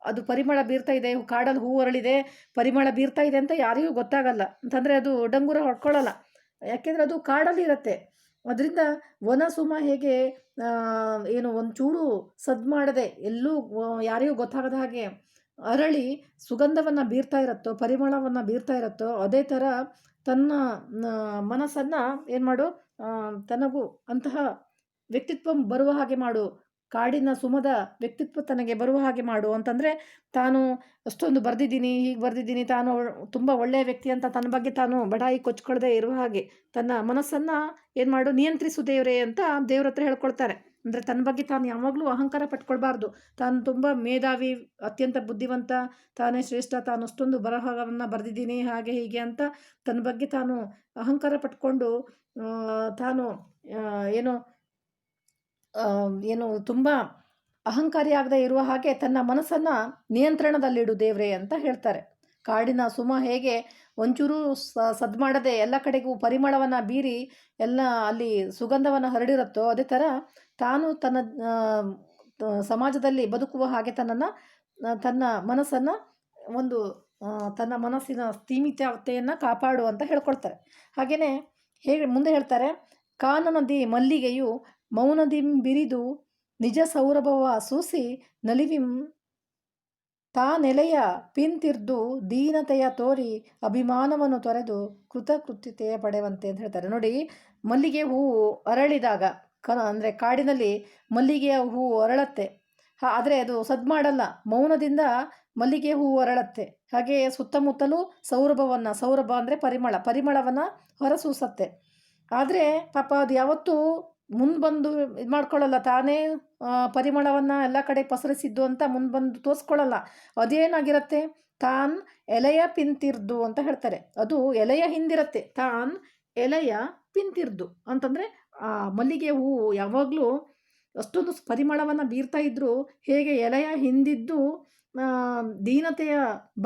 ಅದು ಪರಿಮಳ ಬೀರ್ತಾ ಇದೆ, ಕಾಡಲ್ಲಿ ಹೂವು ಅರಳಿದೆ, ಪರಿಮಳ ಬೀರ್ತಾ ಇದೆ ಅಂತ ಯಾರಿಗೂ ಗೊತ್ತಾಗಲ್ಲ. ಅಂತಂದರೆ ಅದು ಡಂಗುರ ಹೊಡ್ಕೊಳ್ಳಲ್ಲ. ಯಾಕೆಂದರೆ ಅದು ಕಾಡಲ್ಲಿ ಇರುತ್ತೆ. ಅದರಿಂದ ವನಸುಮ ಹೇಗೆ ಏನು ಒಂಚೂರು ಸದ್ದು ಮಾಡದೆ ಎಲ್ಲೂ ಯಾರಿಗೂ ಗೊತ್ತಾಗದ ಹಾಗೆ ಅರಳಿ ಸುಗಂಧವನ್ನು ಬೀರ್ತಾ ಇರುತ್ತೋ, ಪರಿಮಳವನ್ನು ಬೀರ್ತಾ ಇರುತ್ತೋ, ಅದೇ ಥರ ತನ್ನ ಮನಸ್ಸನ್ನು ಏನು ಮಾಡು, ತನಗೂ ಅಂತಹ ವ್ಯಕ್ತಿತ್ವ ಬರುವ ಹಾಗೆ ಮಾಡು, ಕಾಡಿನ ಸುಮದ ವ್ಯಕ್ತಿತ್ವ ತನಗೆ ಬರುವ ಹಾಗೆ ಮಾಡು ಅಂತಂದರೆ, ತಾನು ಅಷ್ಟೊಂದು ಬರೆದಿದ್ದೀನಿ, ಹೀಗೆ ಬರೆದಿದ್ದೀನಿ, ತಾನು ತುಂಬ ಒಳ್ಳೆಯ ವ್ಯಕ್ತಿ ಅಂತ ತನ್ನ ಬಗ್ಗೆ ತಾನು ಬಡಾಯಿ ಕೊಚ್ಕೊಳ್ಳದೆ ಇರುವ ಹಾಗೆ ತನ್ನ ಮನಸ್ಸನ್ನು ಏನು ಮಾಡು, ನಿಯಂತ್ರಿಸು ದೇವರೇ ಅಂತ ದೇವ್ರ ಹತ್ರ ಹೇಳ್ಕೊಳ್ತಾರೆ. ಅಂದರೆ ತನ್ನ ಬಗ್ಗೆ ತಾನು ಯಾವಾಗಲೂ ಅಹಂಕಾರ ಪಟ್ಕೊಳ್ಬಾರ್ದು. ತಾನು ತುಂಬ ಮೇಧಾವಿ, ಅತ್ಯಂತ ಬುದ್ಧಿವಂತ, ತಾನೇ ಶ್ರೇಷ್ಠ, ತಾನು ಅಷ್ಟೊಂದು ಬರಹವನ್ನು ಬರೆದಿದ್ದೀನಿ ಹಾಗೆ ಹೀಗೆ ಅಂತ ತನ್ನ ಬಗ್ಗೆ ತಾನು ಅಹಂಕಾರ ಪಟ್ಕೊಂಡು ತಾನು ಏನು ಏನು ತುಂಬ ಅಹಂಕಾರಿ ಆಗದೆ ಇರುವ ಹಾಗೆ ತನ್ನ ಮನಸ್ಸನ್ನು ನಿಯಂತ್ರಣದಲ್ಲಿಡು ದೇವ್ರೆ ಅಂತ ಹೇಳ್ತಾರೆ. ಕಾಡಿನ ಸುಮ ಹೇಗೆ ಒಂಚೂರು ಸದ್ದು ಮಾಡದೆ ಎಲ್ಲ ಕಡೆಗೂ ಪರಿಮಳವನ್ನು ಬೀರಿ ಎಲ್ಲ ಅಲ್ಲಿ ಸುಗಂಧವನ್ನು ಹರಡಿರುತ್ತೋ, ಅದೇ ಥರ ತಾನು ತನ್ನ ಸಮಾಜದಲ್ಲಿ ಬದುಕುವ ಹಾಗೆ ತನ್ನ ಮನಸ್ಸನ್ನು ಒಂದು ತನ್ನ ಮನಸ್ಸಿನ ಸ್ಥೀಮಿತತೆಯನ್ನು ಕಾಪಾಡು ಅಂತ ಹೇಳ್ಕೊಳ್ತಾರೆ. ಹಾಗೆಯೇ ಹೇಗೆ ಮುಂದೆ ಹೇಳ್ತಾರೆ, ಕಾನನದಿ ಮಲ್ಲಿಗೆಯು ಮೌನದಿಂ ಬಿರಿದು ನಿಜ ಸೌರಭವ ಸೂಸಿ ನಲಿವಿಂ ತಾನೆಲೆಯ ಪಿಂತಿರ್ದು ದೀನತೆಯ ತೋರಿ ಅಭಿಮಾನವನ್ನು ತೊರೆದು ಕೃತಕೃತ್ಯತೆಯ ಪಡೆಯುವಂತೆ ಅಂತ ಹೇಳ್ತಾರೆ. ನೋಡಿ, ಮಲ್ಲಿಗೆ ಹೂವು ಅರಳಿದಾಗ ಅಂದರೆ ಕಾಡಿನಲ್ಲಿ ಮಲ್ಲಿಗೆಯ ಹೂವು ಅರಳತ್ತೆ, ಆದರೆ ಅದು ಸದ್ದು ಮಾಡಲ್ಲ, ಮೌನದಿಂದ ಮಲ್ಲಿಗೆ ಹೂವು ಅರಳತ್ತೆ. ಹಾಗೆ ಸುತ್ತಮುತ್ತಲೂ ಸೌರಭ ಅಂದರೆ ಪರಿಮಳವನ್ನು ಹೊರಸೂಸತ್ತೆ. ಆದರೆ ಪಾಪ ಅದು ಯಾವತ್ತೂ ಮುಂದೆ ಬಂದು ಇದು ಮಾಡ್ಕೊಳ್ಳಲ್ಲ, ತಾನೇ ಪರಿಮಳವನ್ನು ಎಲ್ಲ ಕಡೆ ಪಸರಿಸಿದ್ದು ಅಂತ ಮುಂದೆ ಬಂದು ತೋರಿಸ್ಕೊಳ್ಳಲ್ಲ. ಅದೇನಾಗಿರುತ್ತೆ, ತಾನ್ ಎಲೆಯ ಪಿಂತಿರ್ದು ಅಂತ ಹೇಳ್ತಾರೆ. ಅದು ಎಲೆಯ ಹಿಂದಿರುತ್ತೆ. ತಾನ್ ಎಲೆಯ ಪಿಂತಿರ್ದು ಅಂತಂದರೆ ಆ ಮಲ್ಲಿಗೆ ಹೂವು ಯಾವಾಗಲೂ ಅಷ್ಟೊಂದು ಪರಿಮಳವನ್ನು ಬೀರ್ತಾ ಇದ್ದರೂ ಹೇಗೆ ಎಲೆಯ ಹಿಂದಿದ್ದು ದೀನತೆಯ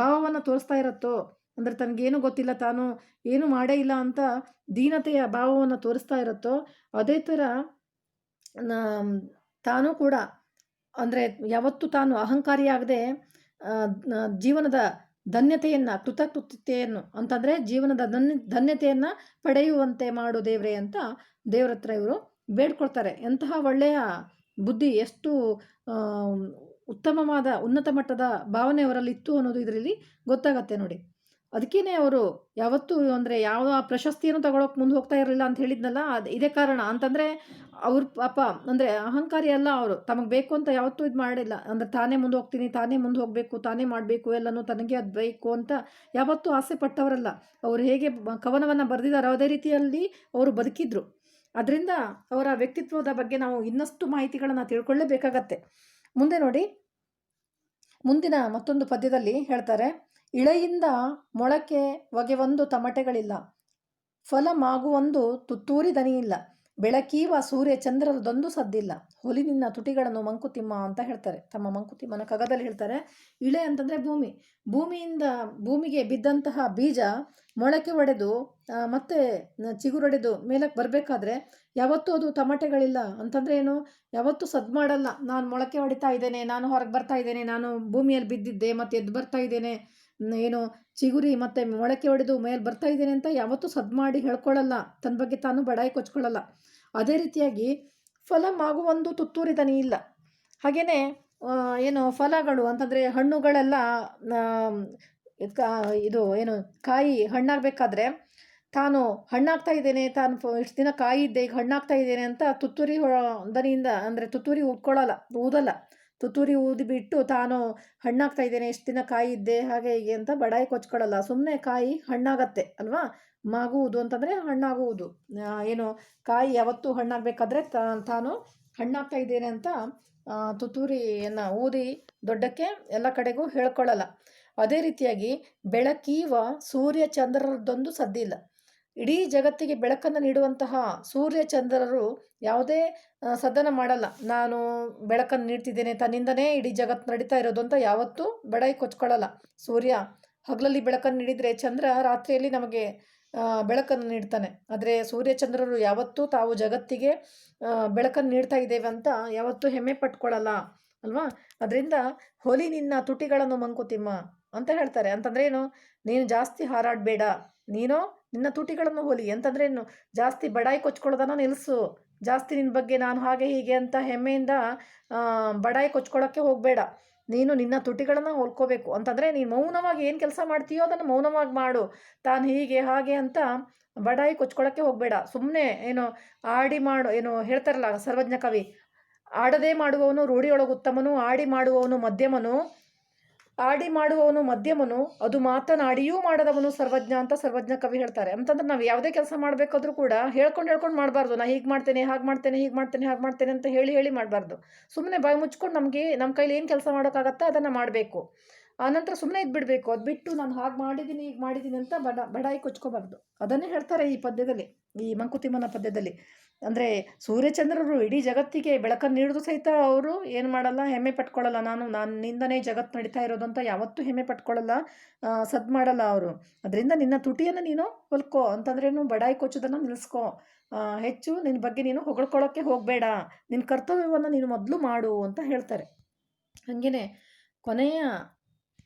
ಭಾವವನ್ನು ತೋರಿಸ್ತಾ ಇರುತ್ತೋ, ಅಂದರೆ ತನಗೇನು ಗೊತ್ತಿಲ್ಲ, ತಾನು ಏನು ಮಾಡೇ ಇಲ್ಲ ಅಂತ ದೀನತೆಯ ಭಾವವನ್ನು ತೋರಿಸ್ತಾ ಇರುತ್ತೋ, ಅದೇ ಥರ ತಾನೂ ಕೂಡ ಅಂದರೆ ಯಾವತ್ತೂ ತಾನು ಅಹಂಕಾರಿಯಾಗದೆ ಜೀವನದ ಧನ್ಯತೆಯನ್ನು, ಕೃತಕೃತ್ಯತೆಯನ್ನು ಅಂತಂದರೆ ಜೀವನದ ಧನ್ಯತೆಯನ್ನು ಪಡೆಯುವಂತೆ ಮಾಡು ದೇವ್ರೆ ಅಂತ ದೇವ್ರ ಹತ್ರ ಇವರು ಬೇಡ್ಕೊಳ್ತಾರೆ. ಎಂತಹ ಒಳ್ಳೆಯ ಬುದ್ಧಿ, ಎಷ್ಟು ಉತ್ತಮವಾದ ಉನ್ನತ ಮಟ್ಟದ ಭಾವನೆ ಅವರಲ್ಲಿ ಇತ್ತು ಅನ್ನೋದು ಇದರಲ್ಲಿ ಗೊತ್ತಾಗತ್ತೆ ನೋಡಿ. ಅದಕ್ಕೇ ಅವರು ಯಾವತ್ತೂ ಅಂದರೆ ಯಾವ ಪ್ರಶಸ್ತಿಯನ್ನು ತಗೊಳ್ಳೋಕೆ ಮುಂದೆ ಹೋಗ್ತಾ ಇರಲಿಲ್ಲ ಅಂತ ಹೇಳಿದ್ನಲ್ಲ, ಇದೇ ಕಾರಣ. ಅಂತಂದರೆ ಅವ್ರ ಪಾಪ ಅಂದರೆ ಅಹಂಕಾರಿ ಅಲ್ಲ, ಅವರು ತಮಗೆ ಬೇಕು ಅಂತ ಯಾವತ್ತೂ ಇದು ಮಾಡಿಲ್ಲ. ಅಂದರೆ ತಾನೇ ಮುಂದೆ ಹೋಗ್ತೀನಿ, ತಾನೇ ಮುಂದೆ ಹೋಗಬೇಕು, ತಾನೇ ಮಾಡಬೇಕು, ಎಲ್ಲನೂ ತನಗೆ ಅದು ಬೇಕು ಅಂತ ಯಾವತ್ತೂ ಆಸೆ ಪಟ್ಟವರಲ್ಲ. ಅವರು ಹೇಗೆ ಕವನವನ್ನು ಬರೆದಿದ್ದಾರೋ ಅದೇ ರೀತಿಯಲ್ಲಿ ಅವರು ಬದುಕಿದ್ರು. ಅದರಿಂದ ಅವರ ವ್ಯಕ್ತಿತ್ವದ ಬಗ್ಗೆ ನಾವು ಇನ್ನಷ್ಟು ಮಾಹಿತಿಗಳನ್ನು ತಿಳ್ಕೊಳ್ಳೇಬೇಕಾಗತ್ತೆ. ಮುಂದೆ ನೋಡಿ, ಮುಂದಿನ ಮತ್ತೊಂದು ಪದ್ಯದಲ್ಲಿ ಹೇಳ್ತಾರೆ, ಇಳೆಯಿಂದ ಮೊಳಕೆ ಒಗೆವೊಂದು ತಮಟೆಗಳಿಲ್ಲ, ಫಲ ಮಾಗುವೊಂದು ತುತ್ತೂರಿ ದನಿಯಿಲ್ಲ, ಬೆಳಕೀವ ಸೂರ್ಯ ಚಂದ್ರರದೊಂದು ಸದ್ದಿಲ್ಲ, ಹುಲಿ ನಿನ್ನ ತುಟಿಗಳನ್ನು ಮಂಕುತಿಮ್ಮ ಅಂತ ಹೇಳ್ತಾರೆ. ತಮ್ಮ ಮಂಕುತಿಮ್ಮನ ಕಗ್ಗದಲ್ಲಿ ಹೇಳ್ತಾರೆ. ಇಳೆ ಅಂತಂದರೆ ಭೂಮಿಗೆ ಬಿದ್ದಂತಹ ಬೀಜ ಮೊಳಕೆ ಒಡೆದು ಮತ್ತೆ ಚಿಗುರೊಡೆದು ಮೇಲಕ್ಕೆ ಬರಬೇಕಾದ್ರೆ ಯಾವತ್ತೂ ಅದು ತಮಟೆಗಳಿಲ್ಲ. ಅಂತಂದರೆ ಏನು, ಯಾವತ್ತೂ ಸದ್ದು ಮಾಡಲ್ಲ. ನಾನು ಮೊಳಕೆ ಹೊಡಿತಾ ಇದ್ದೇನೆ, ನಾನು ಹೊರಗೆ ಬರ್ತಾ ಇದ್ದೇನೆ, ನಾನು ಭೂಮಿಯಲ್ಲಿ ಬಿದ್ದಿದ್ದೆ ಮತ್ತು ಎದ್ದು ಬರ್ತಾ ಇದ್ದೇನೆ, ಏನು ಚಿಗುರಿ ಮತ್ತು ಮೊಳಕೆ ಹೊಡೆದು ಮೇಲೆ ಬರ್ತಾ ಇದ್ದೇನೆ ಅಂತ ಯಾವತ್ತೂ ಸದ್ದು ಮಾಡಿ ಹೇಳ್ಕೊಳ್ಳಲ್ಲ, ತನ್ನ ಬಗ್ಗೆ ತಾನು ಬಡಾಯಿ ಕೊಚ್ಕೊಳ್ಳಲ್ಲ. ಅದೇ ರೀತಿಯಾಗಿ ಫಲ ಮಾಗುವೊಂದು ತುತ್ತೂರಿ ದನಿ ಇಲ್ಲ. ಹಾಗೆಯೇ ಏನು ಫಲಗಳು ಅಂತಂದರೆ ಹಣ್ಣುಗಳೆಲ್ಲ ಇದು ಏನು ಕಾಯಿ ಹಣ್ಣಾಗಬೇಕಾದ್ರೆ ತಾನು ಹಣ್ಣಾಗ್ತಾ ಇದ್ದೇನೆ, ತಾನು ಇಷ್ಟು ದಿನ ಕಾಯಿ ಇದ್ದೆ ಈಗ ಹಣ್ಣಾಗ್ತಾ ಇದ್ದೇನೆ ಅಂತ ತುತ್ತೂರಿ ದನಿಯಿಂದ ಅಂದರೆ ತುತ್ತೂರಿ ಊದಲ್ಲ, ತುತ್ತೂರಿ ಊದಿಬಿಟ್ಟು ತಾನು ಹಣ್ಣಾಗ್ತಾ ಇದ್ದೇನೆ, ಎಷ್ಟು ದಿನ ಕಾಯಿ ಇದ್ದೆ ಹಾಗೆ ಹೀಗೆ ಅಂತ ಬಡಾಯಿ ಕೊಚ್ಕೊಳ್ಳಲ್ಲ. ಸುಮ್ಮನೆ ಕಾಯಿ ಹಣ್ಣಾಗತ್ತೆ ಅಲ್ವಾ. ಮಾಗುವುದು ಅಂತಂದರೆ ಹಣ್ಣಾಗುವುದು. ಏನು ಕಾಯಿ ಯಾವತ್ತೂ ಹಣ್ಣಾಗಬೇಕಾದ್ರೆ ತಾನು ಹಣ್ಣಾಗ್ತಾ ಇದ್ದೇನೆ ಅಂತ ತುತ್ತೂರಿಯನ್ನು ಊದಿ ದೊಡ್ಡಕ್ಕೆ ಎಲ್ಲ ಕಡೆಗೂ ಹೇಳ್ಕೊಳ್ಳಲ್ಲ. ಅದೇ ರೀತಿಯಾಗಿ ಬೆಳಕೀವ ಸೂರ್ಯ ಚಂದ್ರರದೊಂದು ಸದ್ದಿಲ್ಲ. ಇಡೀ ಜಗತ್ತಿಗೆ ಬೆಳಕನ್ನು ನೀಡುವಂತಹ ಸೂರ್ಯ ಚಂದ್ರರು ಯಾವುದೇ ಸದ್ದನ್ನು ಮಾಡಲ್ಲ. ನಾನು ಬೆಳಕನ್ನು ನೀಡ್ತಿದ್ದೇನೆ, ತನ್ನಿಂದನೇ ಇಡೀ ಜಗತ್ತು ನಡೀತಾ ಇರೋದು ಅಂತ ಯಾವತ್ತೂ ಬಡಾಯಿ ಕೊಚ್ಕೊಳ್ಳಲ್ಲ. ಸೂರ್ಯ ಹಗಲಲ್ಲಿ ಬೆಳಕನ್ನು ನೀಡಿದರೆ ಚಂದ್ರ ರಾತ್ರಿಯಲ್ಲಿ ನಮಗೆ ಬೆಳಕನ್ನು ನೀಡ್ತಾನೆ. ಆದರೆ ಸೂರ್ಯಚಂದ್ರರು ಯಾವತ್ತೂ ತಾವು ಜಗತ್ತಿಗೆ ಬೆಳಕನ್ನು ನೀಡ್ತಾ ಇದ್ದೇವೆ ಅಂತ ಯಾವತ್ತೂ ಹೆಮ್ಮೆ ಪಟ್ಕೊಳ್ಳಲ್ಲ ಅಲ್ವಾ? ಅದರಿಂದ ಹೊಲಿ ನಿನ್ನ ತುಟಿಗಳನ್ನು ಮಂಕುತಿಮ್ಮ ಅಂತ ಹೇಳ್ತಾರೆ. ಅಂತಂದ್ರೆ ಏನು? ನೀನು ಜಾಸ್ತಿ ಹಾರಾಡಬೇಡ, ನೀನು ನಿನ್ನ ತುಟಿಗಳನ್ನು ಹೊಲಿ ಅಂತಂದ್ರೆ ಏನು? ಜಾಸ್ತಿ ಬಡಾಯಿ ಕೊಚ್ಕೊಳ್ಳೋದನ್ನ ನಿಲ್ಲಿಸು. ಜಾಸ್ತಿ ನಿನ್ನ ಬಗ್ಗೆ ನಾನು ಹಾಗೆ ಹೀಗೆ ಅಂತ ಹೆಮ್ಮೆಯಿಂದ ಬಡಾಯಿ ಕೊಚ್ಕೊಳ್ಳೋಕ್ಕೆ ಹೋಗಬೇಡ. ನೀನು ನಿನ್ನ ತುಟಿಗಳನ್ನು ಹೊಲ್ಕೋಬೇಕು ಅಂತಂದರೆ ನೀನು ಮೌನವಾಗಿ ಏನು ಕೆಲಸ ಮಾಡ್ತೀಯೋ ಅದನ್ನು ಮೌನವಾಗಿ ಮಾಡು. ತಾನು ಹೀಗೆ ಹಾಗೆ ಅಂತ ಬಡಾಯಿ ಕೊಚ್ಕೊಳ್ಳೋಕ್ಕೆ ಹೋಗಬೇಡ. ಸುಮ್ಮನೆ ಏನು ಆಡಿ ಮಾಡು, ಏನು ಹೇಳ್ತಾರಲ್ಲ ಸರ್ವಜ್ಞ ಕವಿ, ಆಡದೆ ಮಾಡುವವನು ರೂಢಿಯೊಳಗೆ ಉತ್ತಮನು, ಆಡಿ ಮಾಡುವವನು ಮಧ್ಯಮನು, ಅದು ಮಾತನಾಡಿಯೂ ಮಾಡದವನು ಸರ್ವಜ್ಞ ಅಂತ ಸರ್ವಜ್ಞ ಕವಿ ಹೇಳ್ತಾರೆ. ಅಂತಂದ್ರೆ ನಾವು ಯಾವುದೇ ಕೆಲಸ ಮಾಡಬೇಕಾದ್ರೂ ಕೂಡ ಹೇಳ್ಕೊಂಡು ಮಾಡಬಾರ್ದು. ನಾ ಹೀಗೆ ಮಾಡ್ತೇನೆ, ಹಾಗೆ ಮಾಡ್ತೇನೆ, ಹೀಗೆ ಮಾಡ್ತೇನೆ ಅಂತ ಹೇಳಿ ಮಾಡಬಾರ್ದು. ಸುಮ್ಮನೆ ಬಾಯಿ ಮುಚ್ಕೊಂಡು ನಮ್ಮ ಕೈಲಿ ಏನು ಕೆಲಸ ಮಾಡೋಕ್ಕಾಗತ್ತೋ ಅದನ್ನು ಮಾಡಬೇಕು. ಆನಂತರ ಸುಮ್ಮನೆ ಇದ್ಬಿಡಬೇಕು. ಅದು ಬಿಟ್ಟು ನಾನು ಹಾಗೆ ಮಾಡಿದ್ದೀನಿ, ಹೀಗೆ ಮಾಡಿದ್ದೀನಿ ಅಂತ ಬಡಾಯಿ ಕೊಚ್ಕೋಬಾರ್ದು. ಅದನ್ನೇ ಹೇಳ್ತಾರೆ ಈ ಪದ್ಯದಲ್ಲಿ, ಈ ಮಂಕುತಿಮ್ಮನ ಪದ್ಯದಲ್ಲಿ. ಅಂದರೆ ಸೂರ್ಯಚಂದ್ರರು ಇಡೀ ಜಗತ್ತಿಗೆ ಬೆಳಕನ್ನು ನೀಡಿದ್ರು ಸಹಿತ ಅವರು ಏನು ಮಾಡಲ್ಲ, ಹೆಮ್ಮೆ ಪಟ್ಕೊಳ್ಳಲ್ಲ. ನನ್ನಿಂದನೇ ಜಗತ್ತು ನಡೀತಾ ಇರೋದು ಅಂತ ಯಾವತ್ತೂ ಹೆಮ್ಮೆ ಪಟ್ಕೊಳ್ಳಲ್ಲ, ಸದ್ ಮಾಡಲ್ಲ ಅವರು. ಅದರಿಂದ ನಿನ್ನ ತುಟಿಯನ್ನು ನೀನು ಹೊಲ್ಕೋ ಅಂತಂದ್ರೇನು, ಬಡಾಯಿ ಕೊಚ್ಚೋದನ್ನು ನಿಲ್ಲಿಸ್ಕೋ. ಹೆಚ್ಚು ನಿನ್ನ ಬಗ್ಗೆ ನೀನು ಹೊಗಳ್ಕೊಳ್ಳೋಕ್ಕೆ ಹೋಗಬೇಡ, ನಿನ್ನ ಕರ್ತವ್ಯವನ್ನು ನೀನು ಮೊದಲು ಮಾಡು ಅಂತ ಹೇಳ್ತಾರೆ. ಹಾಗೆಯೇ ಕೊನೆಯ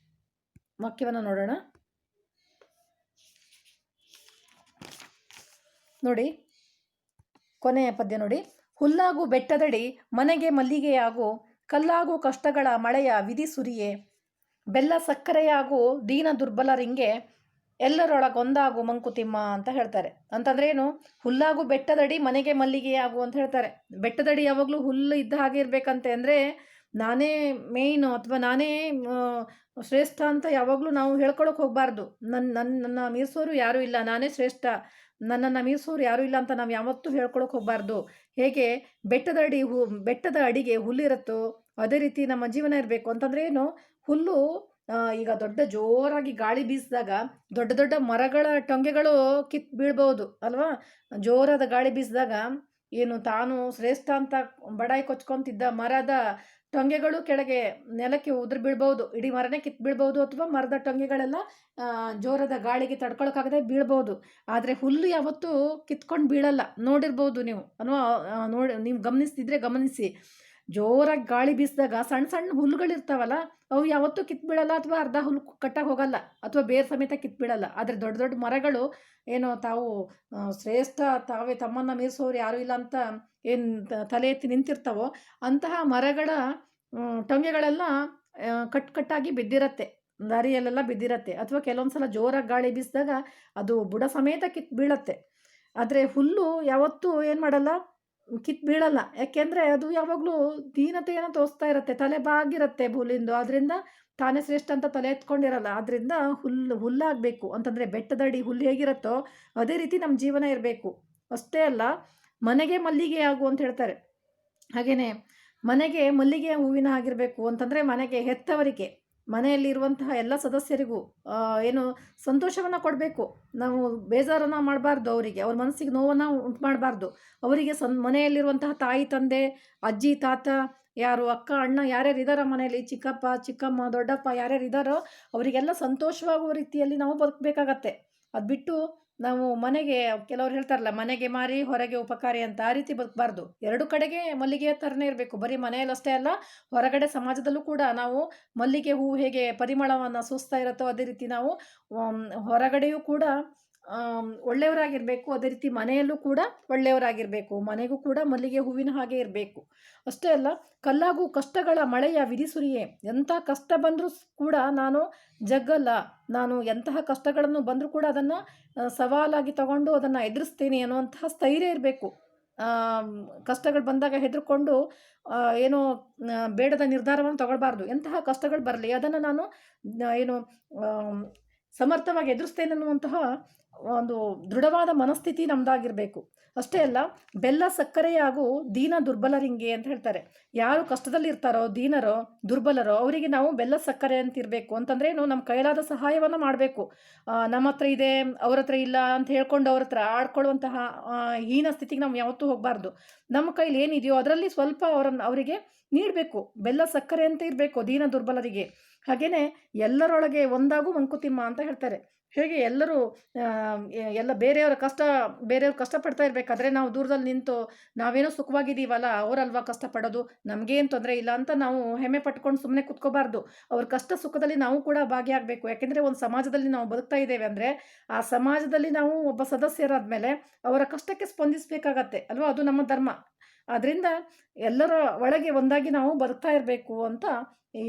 ವಾಕ್ಯವನ್ನು ನೋಡೋಣ ನೋಡಿ. ಕೊನೆಯ ಪದ್ಯ ನೋಡಿ. ಹುಲ್ಲಾಗು ಬೆಟ್ಟದಡಿ ಮನೆಗೆ ಮಲ್ಲಿಗೆಯಾಗು, ಕಲ್ಲಾಗು ಕಷ್ಟಗಳ ಮಳೆಯ ವಿಧಿ ಸುರಿಯೇ, ಬೆಲ್ಲ ಸಕ್ಕರೆಯಾಗು ದೀನ ದುರ್ಬಲರಿಂಗೆ, ಎಲ್ಲರೊಳಗೊಂದಾಗು ಮಂಕುತಿಮ್ಮ ಅಂತ ಹೇಳ್ತಾರೆ. ಅಂತಂದ್ರೆ ಏನು? ಹುಲ್ಲಾಗು ಬೆಟ್ಟದಡಿ ಮನೆಗೆ ಮಲ್ಲಿಗೆಯಾಗು ಅಂತ ಹೇಳ್ತಾರೆ. ಬೆಟ್ಟದಡಿ ಯಾವಾಗಲೂ ಹುಲ್ಲು ಇದ್ದ ಹಾಗೆ ಇರಬೇಕಂತೆ. ಅಂದರೆ ನಾನೇ ಮೇಯ್ನು ಅಥವಾ ನಾನೇ ಶ್ರೇಷ್ಠ ಅಂತ ಯಾವಾಗಲೂ ನಾವು ಹೇಳ್ಕೊಳಕ್ಕೆ ಹೋಗಬಾರ್ದು. ನನ್ನ ಮೀರಿಸೋರು ಯಾರೂ ಇಲ್ಲ, ನಾನೇ ಶ್ರೇಷ್ಠ, ನನ್ನನ್ನು ಮೀರಿಸೋರು ಯಾರೂ ಇಲ್ಲ ಅಂತ ನಾವು ಯಾವತ್ತೂ ಹೇಳ್ಕೊಳಕ್ಕೆ ಹೋಗಬಾರ್ದು. ಹೇಗೆ ಬೆಟ್ಟದ ಅಡಿಗೆ ಹುಲ್ಲಿರುತ್ತೋ ಅದೇ ರೀತಿ ನಮ್ಮ ಜೀವನ ಇರಬೇಕು. ಅಂತಂದ್ರೆ ಏನು? ಹುಲ್ಲು ಈಗ ದೊಡ್ಡ ಜೋರಾಗಿ ಗಾಳಿ ಬೀಸಿದಾಗ ದೊಡ್ಡ ದೊಡ್ಡ ಮರಗಳ ಟೊಂಗೆಗಳು ಬೀಳ್ಬೋದು ಅಲ್ವಾ? ಜೋರಾದ ಗಾಳಿ ಬೀಸಿದಾಗ ಏನು ತಾನು ಶ್ರೇಷ್ಠ ಅಂತ ಬಡಾಯಿ ಕೊಚ್ಕೊಂತಿದ್ದ ಮರದ ಟೊಂಗೆಗಳು ಕೆಳಗೆ ನೆಲಕ್ಕೆ ಉದುರು ಬೀಳ್ಬೋದು, ಇಡೀ ಮರನೇ ಬೀಳ್ಬೋದು, ಅಥವಾ ಮರದ ಟೊಂಗೆಗಳೆಲ್ಲ ಜೋರದ ಗಾಳಿಗೆ ತಡ್ಕೊಳಕ್ಕಾಗದೆ ಬೀಳ್ಬೋದು. ಆದರೆ ಹುಲ್ಲು ಯಾವತ್ತೂ ಕಿತ್ಕೊಂಡು ಬೀಳಲ್ಲ. ನೋಡಿರ್ಬೋದು ನೀವು ಅಥವಾ ನೀವು ಗಮನಿಸಿ. ಜೋರಾಗಿ ಗಾಳಿ ಬೀಸಿದಾಗ ಸಣ್ಣ ಸಣ್ಣ ಹುಲ್ಲುಗಳಿರ್ತಾವಲ್ಲ, ಅವು ಯಾವತ್ತೂ ಬೀಳಲ್ಲ, ಅಥವಾ ಅರ್ಧ ಹುಲ್ಲು ಕಟ್ಟಾಗಿ ಹೋಗಲ್ಲ, ಅಥವಾ ಬೇರ್ ಸಮೇತ ಬೀಳಲ್ಲ. ಆದರೆ ದೊಡ್ಡ ದೊಡ್ಡ ಮರಗಳು ಏನೋ ತಾವು ಶ್ರೇಷ್ಠ, ತಾವೇ ತಮ್ಮನ್ನು ಮೀರಿಸೋರು ಯಾರೂ ಇಲ್ಲ ಅಂತ ಏನು ತಲೆ ಎತ್ತಿ ನಿಂತಿರ್ತಾವೋ ಅಂತಹ ಮರಗಳ ಟೊಂಗೆಗಳೆಲ್ಲ ಕಟ್ಟಾಗಿ ಬಿದ್ದಿರತ್ತೆ, ದಾರಿಯಲ್ಲೆಲ್ಲ ಬಿದ್ದಿರತ್ತೆ. ಅಥವಾ ಕೆಲವೊಂದು ಸಲ ಜೋರಾಗಿ ಗಾಳಿ ಬೀಸಿದಾಗ ಅದು ಬುಡ ಸಮೇತ ಬೀಳತ್ತೆ. ಆದರೆ ಹುಲ್ಲು ಯಾವತ್ತೂ ಏನು ಮಾಡಲ್ಲ, ಬೀಳಲ್ಲ. ಯಾಕೆಂದರೆ ಅದು ಯಾವಾಗಲೂ ದೀನತೆಯನ್ನು ತೋರಿಸ್ತಾ ಇರುತ್ತೆ, ತಲೆ ಬಾಗಿರುತ್ತೆ ಹುಲ್ಲಿಂದು. ಅದರಿಂದ ತಾನೇ ಶ್ರೇಷ್ಠ ಅಂತ ತಲೆ ಎತ್ಕೊಂಡಿರಲ್ಲ. ಆದ್ದರಿಂದ ಹುಲ್ಲಾಗಬೇಕು ಅಂತಂದರೆ ಬೆಟ್ಟದಡಿ ಹುಲ್ಲು ಹೇಗಿರುತ್ತೋ ಅದೇ ರೀತಿ ನಮ್ಮ ಜೀವನ ಇರಬೇಕು. ಅಷ್ಟೇ ಅಲ್ಲ, ಮನೆಗೆ ಮಲ್ಲಿಗೆ ಆಗು ಅಂತ ಹೇಳ್ತಾರೆ. ಹಾಗೆಯೇ ಮನೆಗೆ ಮಲ್ಲಿಗೆ ಹೂವಿನ ಆಗಿರಬೇಕು ಅಂತಂದರೆ ಮನೆಗೆ ಹೆತ್ತವರಿಗೆ, ಮನೆಯಲ್ಲಿರುವಂತಹ ಎಲ್ಲ ಸದಸ್ಯರಿಗೂ ಏನು ಸಂತೋಷವನ್ನು ಕೊಡಬೇಕು. ನಾವು ಬೇಜಾರನ್ನು ಮಾಡಬಾರ್ದು, ಅವರಿಗೆ ಅವ್ರ ಮನಸ್ಸಿಗೆ ನೋವನ್ನು ಉಂಟು ಮಾಡಬಾರ್ದು. ಅವರಿಗೆ ಮನೆಯಲ್ಲಿರುವಂತಹ ತಾಯಿ ತಂದೆ, ಅಜ್ಜಿ ತಾತ, ಯಾರು ಅಕ್ಕ ಅಣ್ಣ ಯಾರ್ಯಾರು ಇದ್ದಾರೋ ಮನೆಯಲ್ಲಿ, ಚಿಕ್ಕಪ್ಪ ಚಿಕ್ಕಮ್ಮ ದೊಡ್ಡಪ್ಪ ಯಾರ್ಯಾರು ಇದ್ದಾರೋ ಅವರಿಗೆಲ್ಲ ಸಂತೋಷವಾಗುವ ರೀತಿಯಲ್ಲಿ ನಾವು ಬದುಕಬೇಕಾಗತ್ತೆ. ಅದು ಬಿಟ್ಟು ನಾವು ಮನೆಗೆ, ಕೆಲವ್ರು ಹೇಳ್ತಾರಲ್ಲ ಮನೆಗೆ ಮಾರಿ ಹೊರಗೆ ಉಪಕಾರಿ ಅಂತ, ಆ ರೀತಿ ಬದುಕಬಾರ್ದು. ಎರಡು ಕಡೆಗೆ ಮಲ್ಲಿಗೆಯ ಥರನೇ ಇರಬೇಕು. ಬರೀ ಮನೆಯಲ್ಲಷ್ಟೇ ಅಲ್ಲ, ಹೊರಗಡೆ ಸಮಾಜದಲ್ಲೂ ಕೂಡ ನಾವು ಮಲ್ಲಿಗೆ ಹೂವು ಹೇಗೆ ಪರಿಮಳವನ್ನು ಸೂಸ್ತಾ ಇರುತ್ತೋ ಅದೇ ರೀತಿ ನಾವು ಹೊರಗಡೆಯೂ ಕೂಡ ಒಳ್ಳೆಯವರಾಗಿರಬೇಕು. ಅದೇ ರೀತಿ ಮನೆಯಲ್ಲೂ ಕೂಡ ಒಳ್ಳೆಯವರಾಗಿರಬೇಕು. ಮನೆಗೂ ಕೂಡ ಮಲ್ಲಿಗೆ ಹೂವಿನ ಹಾಗೆ ಇರಬೇಕು. ಅಷ್ಟೇ ಅಲ್ಲ, ಕಲ್ಲಾಗೂ ಕಷ್ಟಗಳ ಮಳೆಯ ವಿಧಿ ಸುರಿಯೇ, ಎಂಥ ಕಷ್ಟ ಬಂದರೂ ಕೂಡ ನಾನು ಜಗ್ಗಲ್ಲ, ನಾನು ಎಂತಹ ಕಷ್ಟಗಳನ್ನು ಬಂದರೂ ಕೂಡ ಅದನ್ನು ಸವಾಲಾಗಿ ತಗೊಂಡು ಅದನ್ನು ಎದುರಿಸ್ತೀನಿ ಅನ್ನುವಂತಹ ಸ್ಥೈರ್ಯ ಇರಬೇಕು. ಕಷ್ಟಗಳು ಬಂದಾಗ ಹೆದರ್ಕೊಂಡು ಏನೋ ಬೇಡದ ನಿರ್ಧಾರವನ್ನು ತಗೊಳ್ಬಾರ್ದು. ಎಂತಹ ಕಷ್ಟಗಳು ಬರಲಿ ಅದನ್ನು ನಾನು ಏನು ಸಮರ್ಥವಾಗಿ ಎದುರಿಸ್ತೇನೆ ಅನ್ನುವಂತಹ ಒಂದು ದೃಢವಾದ ಮನಸ್ಥಿತಿ ನಮ್ಮದಾಗಿರಬೇಕು. ಅಷ್ಟೇ ಅಲ್ಲ, ಬೆಲ್ಲ ಸಕ್ಕರೆಯಾಗೂ ದೀನ ದುರ್ಬಲರಿಂಗೆ ಅಂತ ಹೇಳ್ತಾರೆ. ಯಾರು ಕಷ್ಟದಲ್ಲಿ ಇರ್ತಾರೋ, ದೀನರೋ ದುರ್ಬಲರೋ ಅವರಿಗೆ ನಾವು ಬೆಲ್ಲ ಸಕ್ಕರೆ ಅಂತ ಇರಬೇಕು. ಅಂತಂದ್ರೆ ಏನು, ನಮ್ಮ ಕೈಲಾದ ಸಹಾಯವನ್ನು ಮಾಡಬೇಕು. ನಮ್ಮ ಹತ್ರ ಇದೆ ಅವ್ರ ಹತ್ರ ಇಲ್ಲ ಅಂತ ಹೇಳ್ಕೊಂಡು ಅವ್ರ ಹತ್ರ ಆಡ್ಕೊಳ್ಳುವಂತಹ ಹೀನ ಸ್ಥಿತಿಗೆ ನಾವು ಯಾವತ್ತೂ ಹೋಗಬಾರ್ದು. ನಮ್ಮ ಕೈಲಿ ಏನಿದೆಯೋ ಅದರಲ್ಲಿ ಸ್ವಲ್ಪ ಅವರಿಗೆ ನೀಡಬೇಕು. ಬೆಲ್ಲ ಸಕ್ಕರೆ ಅಂತ ಇರಬೇಕು ದೀನ ದುರ್ಬಲರಿಗೆ. ಹಾಗೆಯೇ ಎಲ್ಲರೊಳಗೆ ಒಂದಾಗೂ ಮಂಕುತಿಮ್ಮ ಅಂತ ಹೇಳ್ತಾರೆ. ಹೇಗೆ ಎಲ್ಲರೂ ಎಲ್ಲ ಬೇರೆಯವ್ರು ಕಷ್ಟಪಡ್ತಾ ಇರಬೇಕಾದ್ರೆ ನಾವು ದೂರದಲ್ಲಿ ನಿಂತು ನಾವೇನೋ ಸುಖವಾಗಿದ್ದೀವಲ್ಲ, ಅವರಲ್ವಾ ಕಷ್ಟಪಡೋದು, ನಮಗೇನು ತೊಂದರೆ ಇಲ್ಲ ಅಂತ ನಾವು ಹೆಮ್ಮೆ ಪಟ್ಕೊಂಡು ಸುಮ್ಮನೆ ಕುತ್ಕೋಬಾರ್ದು. ಅವ್ರ ಕಷ್ಟ ಸುಖದಲ್ಲಿ ನಾವು ಕೂಡ ಭಾಗಿಯಾಗಬೇಕು. ಯಾಕೆಂದರೆ ಒಂದು ಸಮಾಜದಲ್ಲಿ ನಾವು ಬದುಕ್ತಾ ಇದ್ದೇವೆ ಅಂದರೆ, ಆ ಸಮಾಜದಲ್ಲಿ ನಾವು ಒಬ್ಬ ಸದಸ್ಯರಾದ ಅವರ ಕಷ್ಟಕ್ಕೆ ಸ್ಪಂದಿಸಬೇಕಾಗತ್ತೆ ಅಲ್ವಾ? ಅದು ನಮ್ಮ ಧರ್ಮ. ಆದ್ದರಿಂದ ಎಲ್ಲರ ಒಳಗೆ ಒಂದಾಗಿ ನಾವು ಬದುಕ್ತಾ ಇರಬೇಕು ಅಂತ ಈ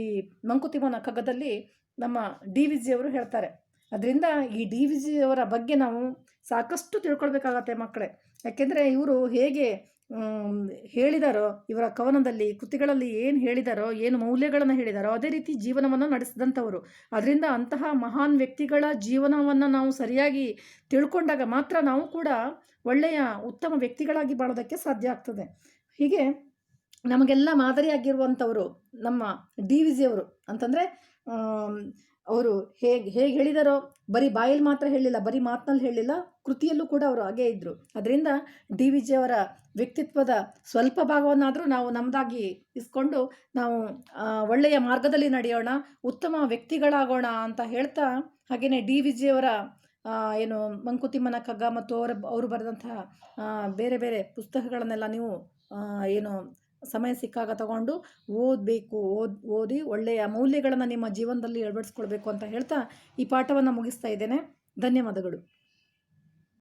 ಮಂಕುತಿಮ್ಮನ ಕಗ್ಗದಲ್ಲಿ ನಮ್ಮ ಡಿ ವಿ ಜಿಯವರು ಹೇಳ್ತಾರೆ. ಅದರಿಂದ ಈ ಡಿ ವಿ ಜಿಯವರ ಬಗ್ಗೆ ನಾವು ಸಾಕಷ್ಟು ತಿಳ್ಕೊಳ್ಬೇಕಾಗತ್ತೆ ಮಕ್ಕಳೇ. ಯಾಕೆಂದರೆ ಇವರು ಹೇಗೆ ಹೇಳಿದಾರೋ, ಇವರ ಕವನದಲ್ಲಿ ಕೃತಿಗಳಲ್ಲಿ ಏನು ಹೇಳಿದಾರೋ, ಏನು ಮೌಲ್ಯಗಳನ್ನು ಹೇಳಿದಾರೋ ಅದೇ ರೀತಿ ಜೀವನವನ್ನು ನಡೆಸಿದಂಥವರು. ಅದರಿಂದ ಅಂತಹ ಮಹಾನ್ ವ್ಯಕ್ತಿಗಳ ಜೀವನವನ್ನು ನಾವು ಸರಿಯಾಗಿ ತಿಳ್ಕೊಂಡಾಗ ಮಾತ್ರ ನಾವು ಕೂಡ ಒಳ್ಳೆಯ ಉತ್ತಮ ವ್ಯಕ್ತಿಗಳಾಗಿ ಬಾಳೋದಕ್ಕೆ ಸಾಧ್ಯ ಆಗ್ತದೆ. ಹೀಗೆ ನಮಗೆಲ್ಲ ಮಾದರಿಯಾಗಿರುವಂಥವರು ನಮ್ಮ ಡಿ ವಿ ಜಿಯವರು ಅಂತಂದರೆ, ಅವರು ಹೇಗೆ ಹೇಳಿದಾರೋ, ಬರೀ ಬಾಯಲ್ಲಿ ಮಾತ್ರ ಹೇಳಿಲ್ಲ, ಬರೀ ಮಾತಿನಲ್ಲಿ ಹೇಳಿಲ್ಲ, ಕೃತಿಯಲ್ಲೂ ಕೂಡ ಅವರು ಹಾಗೇ ಇದ್ದರು. ಅದರಿಂದ ಡಿ ವಿ ಜಿಯವರ ವ್ಯಕ್ತಿತ್ವದ ಸ್ವಲ್ಪ ಭಾಗವನ್ನಾದರೂ ನಾವು ನಮ್ಮದಾಗಿ ಇಸ್ಕೊಂಡು ನಾವು ಒಳ್ಳೆಯ ಮಾರ್ಗದಲ್ಲಿ ನಡೆಯೋಣ, ಉತ್ತಮ ವ್ಯಕ್ತಿಗಳಾಗೋಣ ಅಂತ ಹೇಳ್ತಾ, ಹಾಗೆಯೇ ಡಿ ವಿ ಜಿಯವರ ಏನು ಮಂಕುತಿಮ್ಮನ ಕಗ್ಗ ಮತ್ತು ಅವರು ಬರೆದಂತಹ ಬೇರೆ ಬೇರೆ ಪುಸ್ತಕಗಳನ್ನೆಲ್ಲ ನೀವು ಏನು ಸಮಯ ಸಿಕ್ಕಾಗ ತಗೊಂಡು ಓದಬೇಕು. ಓದಿ ಒಳ್ಳೆಯ ಮೌಲ್ಯಗಳನ್ನು ನಿಮ್ಮ ಜೀವನದಲ್ಲಿ ಅಳವಡಿಸ್ಕೊಳ್ಬೇಕು ಅಂತ ಹೇಳ್ತಾ ಈ ಪಾಠವನ್ನು ಮುಗಿಸ್ತಾ ಇದ್ದೇನೆ. ಧನ್ಯವಾದಗಳು.